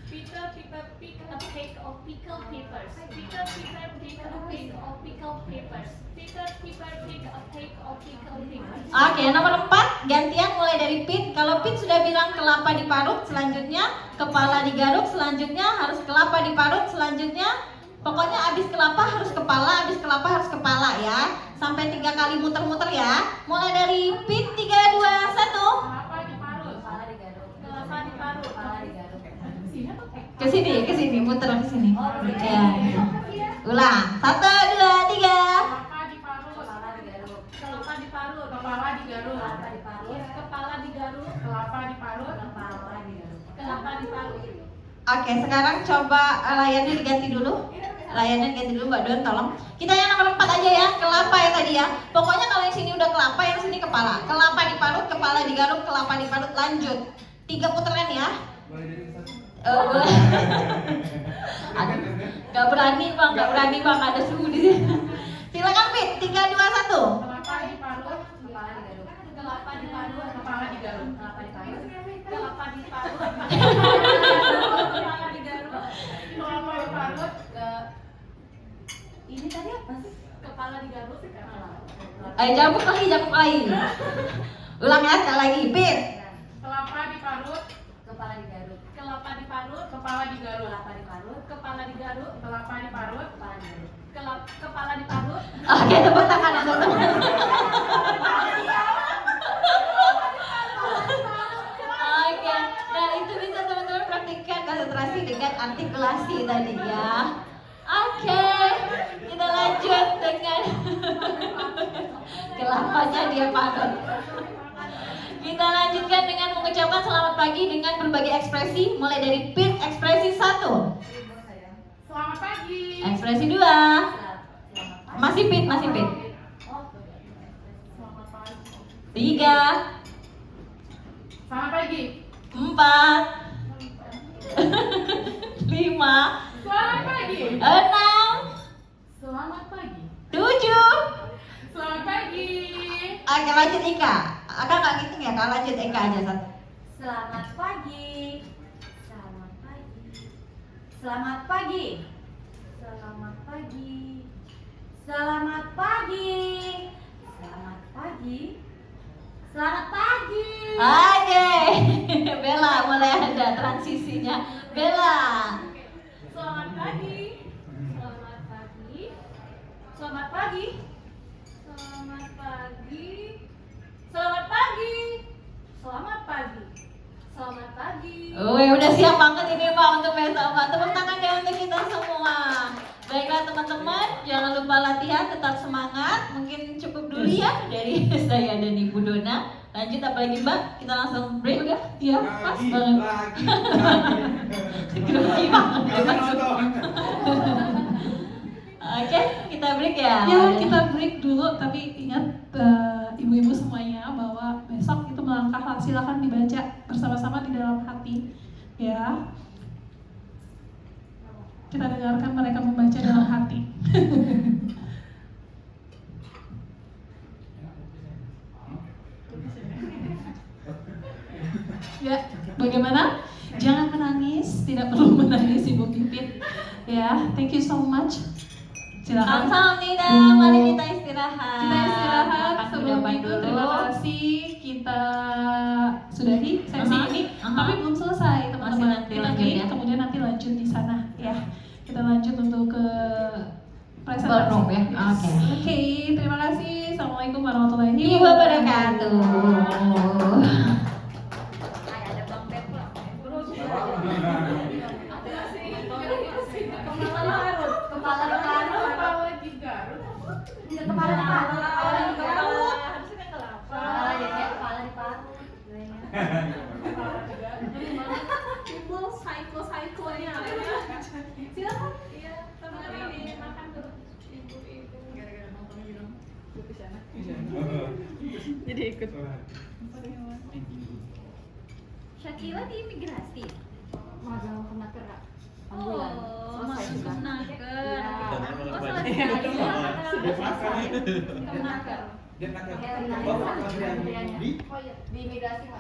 Peter pick a peck of pickled peppers. Peter pick a peck of pickled peppers. Peter pick a peck of pickled peppers. Oke, nomor 4 gantian mulai dari Pit. Kalau Pit sudah bilang kelapa diparut, selanjutnya kepala digaruk, selanjutnya harus kelapa diparut, selanjutnya pokoknya habis kelapa harus kepala, habis kelapa harus kepala ya. Sampai 3 kali muter-muter ya. Mulai dari Pit, 3, 2, 1. Kelapa diparut. Kelapa diparut. Ke sini, muter ke sini. Ya. Iya. Ulang. 1, 2, 3. Kelapa diparut. Kelapa diparut. Kepala digaruk. Kepala digaruk. Kelapa diparut. Kelapa diparut. Oke, sekarang coba layarnya diganti dulu. Mbak Don, tolong. Kita yang nomor 4 aja ya, kelapa ya tadi ya. Pokoknya kalau yang sini udah kelapa, yang sini kepala. Kelapa diparut, kepala digaruk, kelapa diparut, lanjut. 3 putaran ya. Boleh. Aduh, nggak berani bang, ada suhu di sini. Silakan Pit, 3, 2, 1. Kelapa diparut. Kelapa diparut. Kepala digaruk. Kelapa diparut. Kepala digaruk. Kelapa diparut. Ini tadi apa sih? Kepala digaruk. Jambuk lagi. Ulang ya, sekali lagi. Pit. Kelapa diparut. Kepala digaruk. Kelapa diparut. Kepala digaruk. Kelapa diparut. Kepala digaruk. Kelapa diparut. Kepala digaruk. Kepala diparut. Oke, tepuk tangan ya teman-teman. Oke, nah itu bisa teman-teman praktikkan konsentrasi dengan artikulasi tadi ya. Oke, kita lanjut dengan kelapanya dia parut. Kita lanjutkan dengan mengucapkan selamat pagi dengan berbagai ekspresi, mulai dari Pit, ekspresi 1. Selamat pagi. Ekspresi 2. Masih Pit. Selamat pagi. 3. Selamat pagi. 4. 5. Selamat pagi. Selamat pagi. 7. Selamat pagi. Oke, lanjut Ika. Akak nggak ngitung ya, Kak, lanjut Ika aja satu. Selamat pagi. Selamat pagi. Selamat pagi. Selamat pagi. Selamat pagi. Selamat pagi. Selamat pagi. Oke. Bella, mulai ada transisinya. Bella. Selamat pagi. Selamat pagi. Selamat pagi. Selamat pagi. Selamat pagi. Selamat pagi. Selamat pagi. Udah siap banget ini Mbak untuk besok Mbak. Tepuk tangan ya untuk kita semua. Baiklah teman-teman, jangan lupa latihan, tetap semangat. Mungkin cukup dulu ya dari saya dan Ibu Dona. Lanjut apa lagi Mbak? Kita langsung break. Udah, iya, pas banget. Grogi banget. Oke, kita break ya. Ya, kita break dulu, tapi ingat ibu-ibu semuanya bahwa besok itu melangkah, silakan dibaca bersama-sama di dalam hati, ya. Kita dengarkan mereka membaca dalam hati. Ya, bagaimana? Jangan menangis, tidak perlu menangis Ibu Pipit. Ya, thank you so much. Silakan. Alhamdulillah, mari kita istirahat. Kita istirahat. Makan Sebelum kudapan itu dulu. terima kasih, kita sudahi sesi ini, tapi belum selesai Masih teman-teman. nanti Kita lanjut break, ya. kemudian nanti lanjut di sana ya. Kita lanjut untuk ke presentasi. Ballroom ya. Oke. Oke, terima kasih. Assalamualaikum warahmatullahi Wabarakatuh. Ada Bang Pepla. Kepala di Garut. Kepala di Garut. Kepala di Garut. Kepala di Garut. Harusnya kelapa. Kepala di Parut. Timbul psycho-psychonya. Silakan. Iya, teman-teman ini makan dulu. Ibu-ibu. Gara-gara nonton film di sana. Jadi ikut. Shakila di imigrasi. Magang kena kerak. Oh, masuk kenaker. Oh, selesai. Kemenaker. Di imigrasi.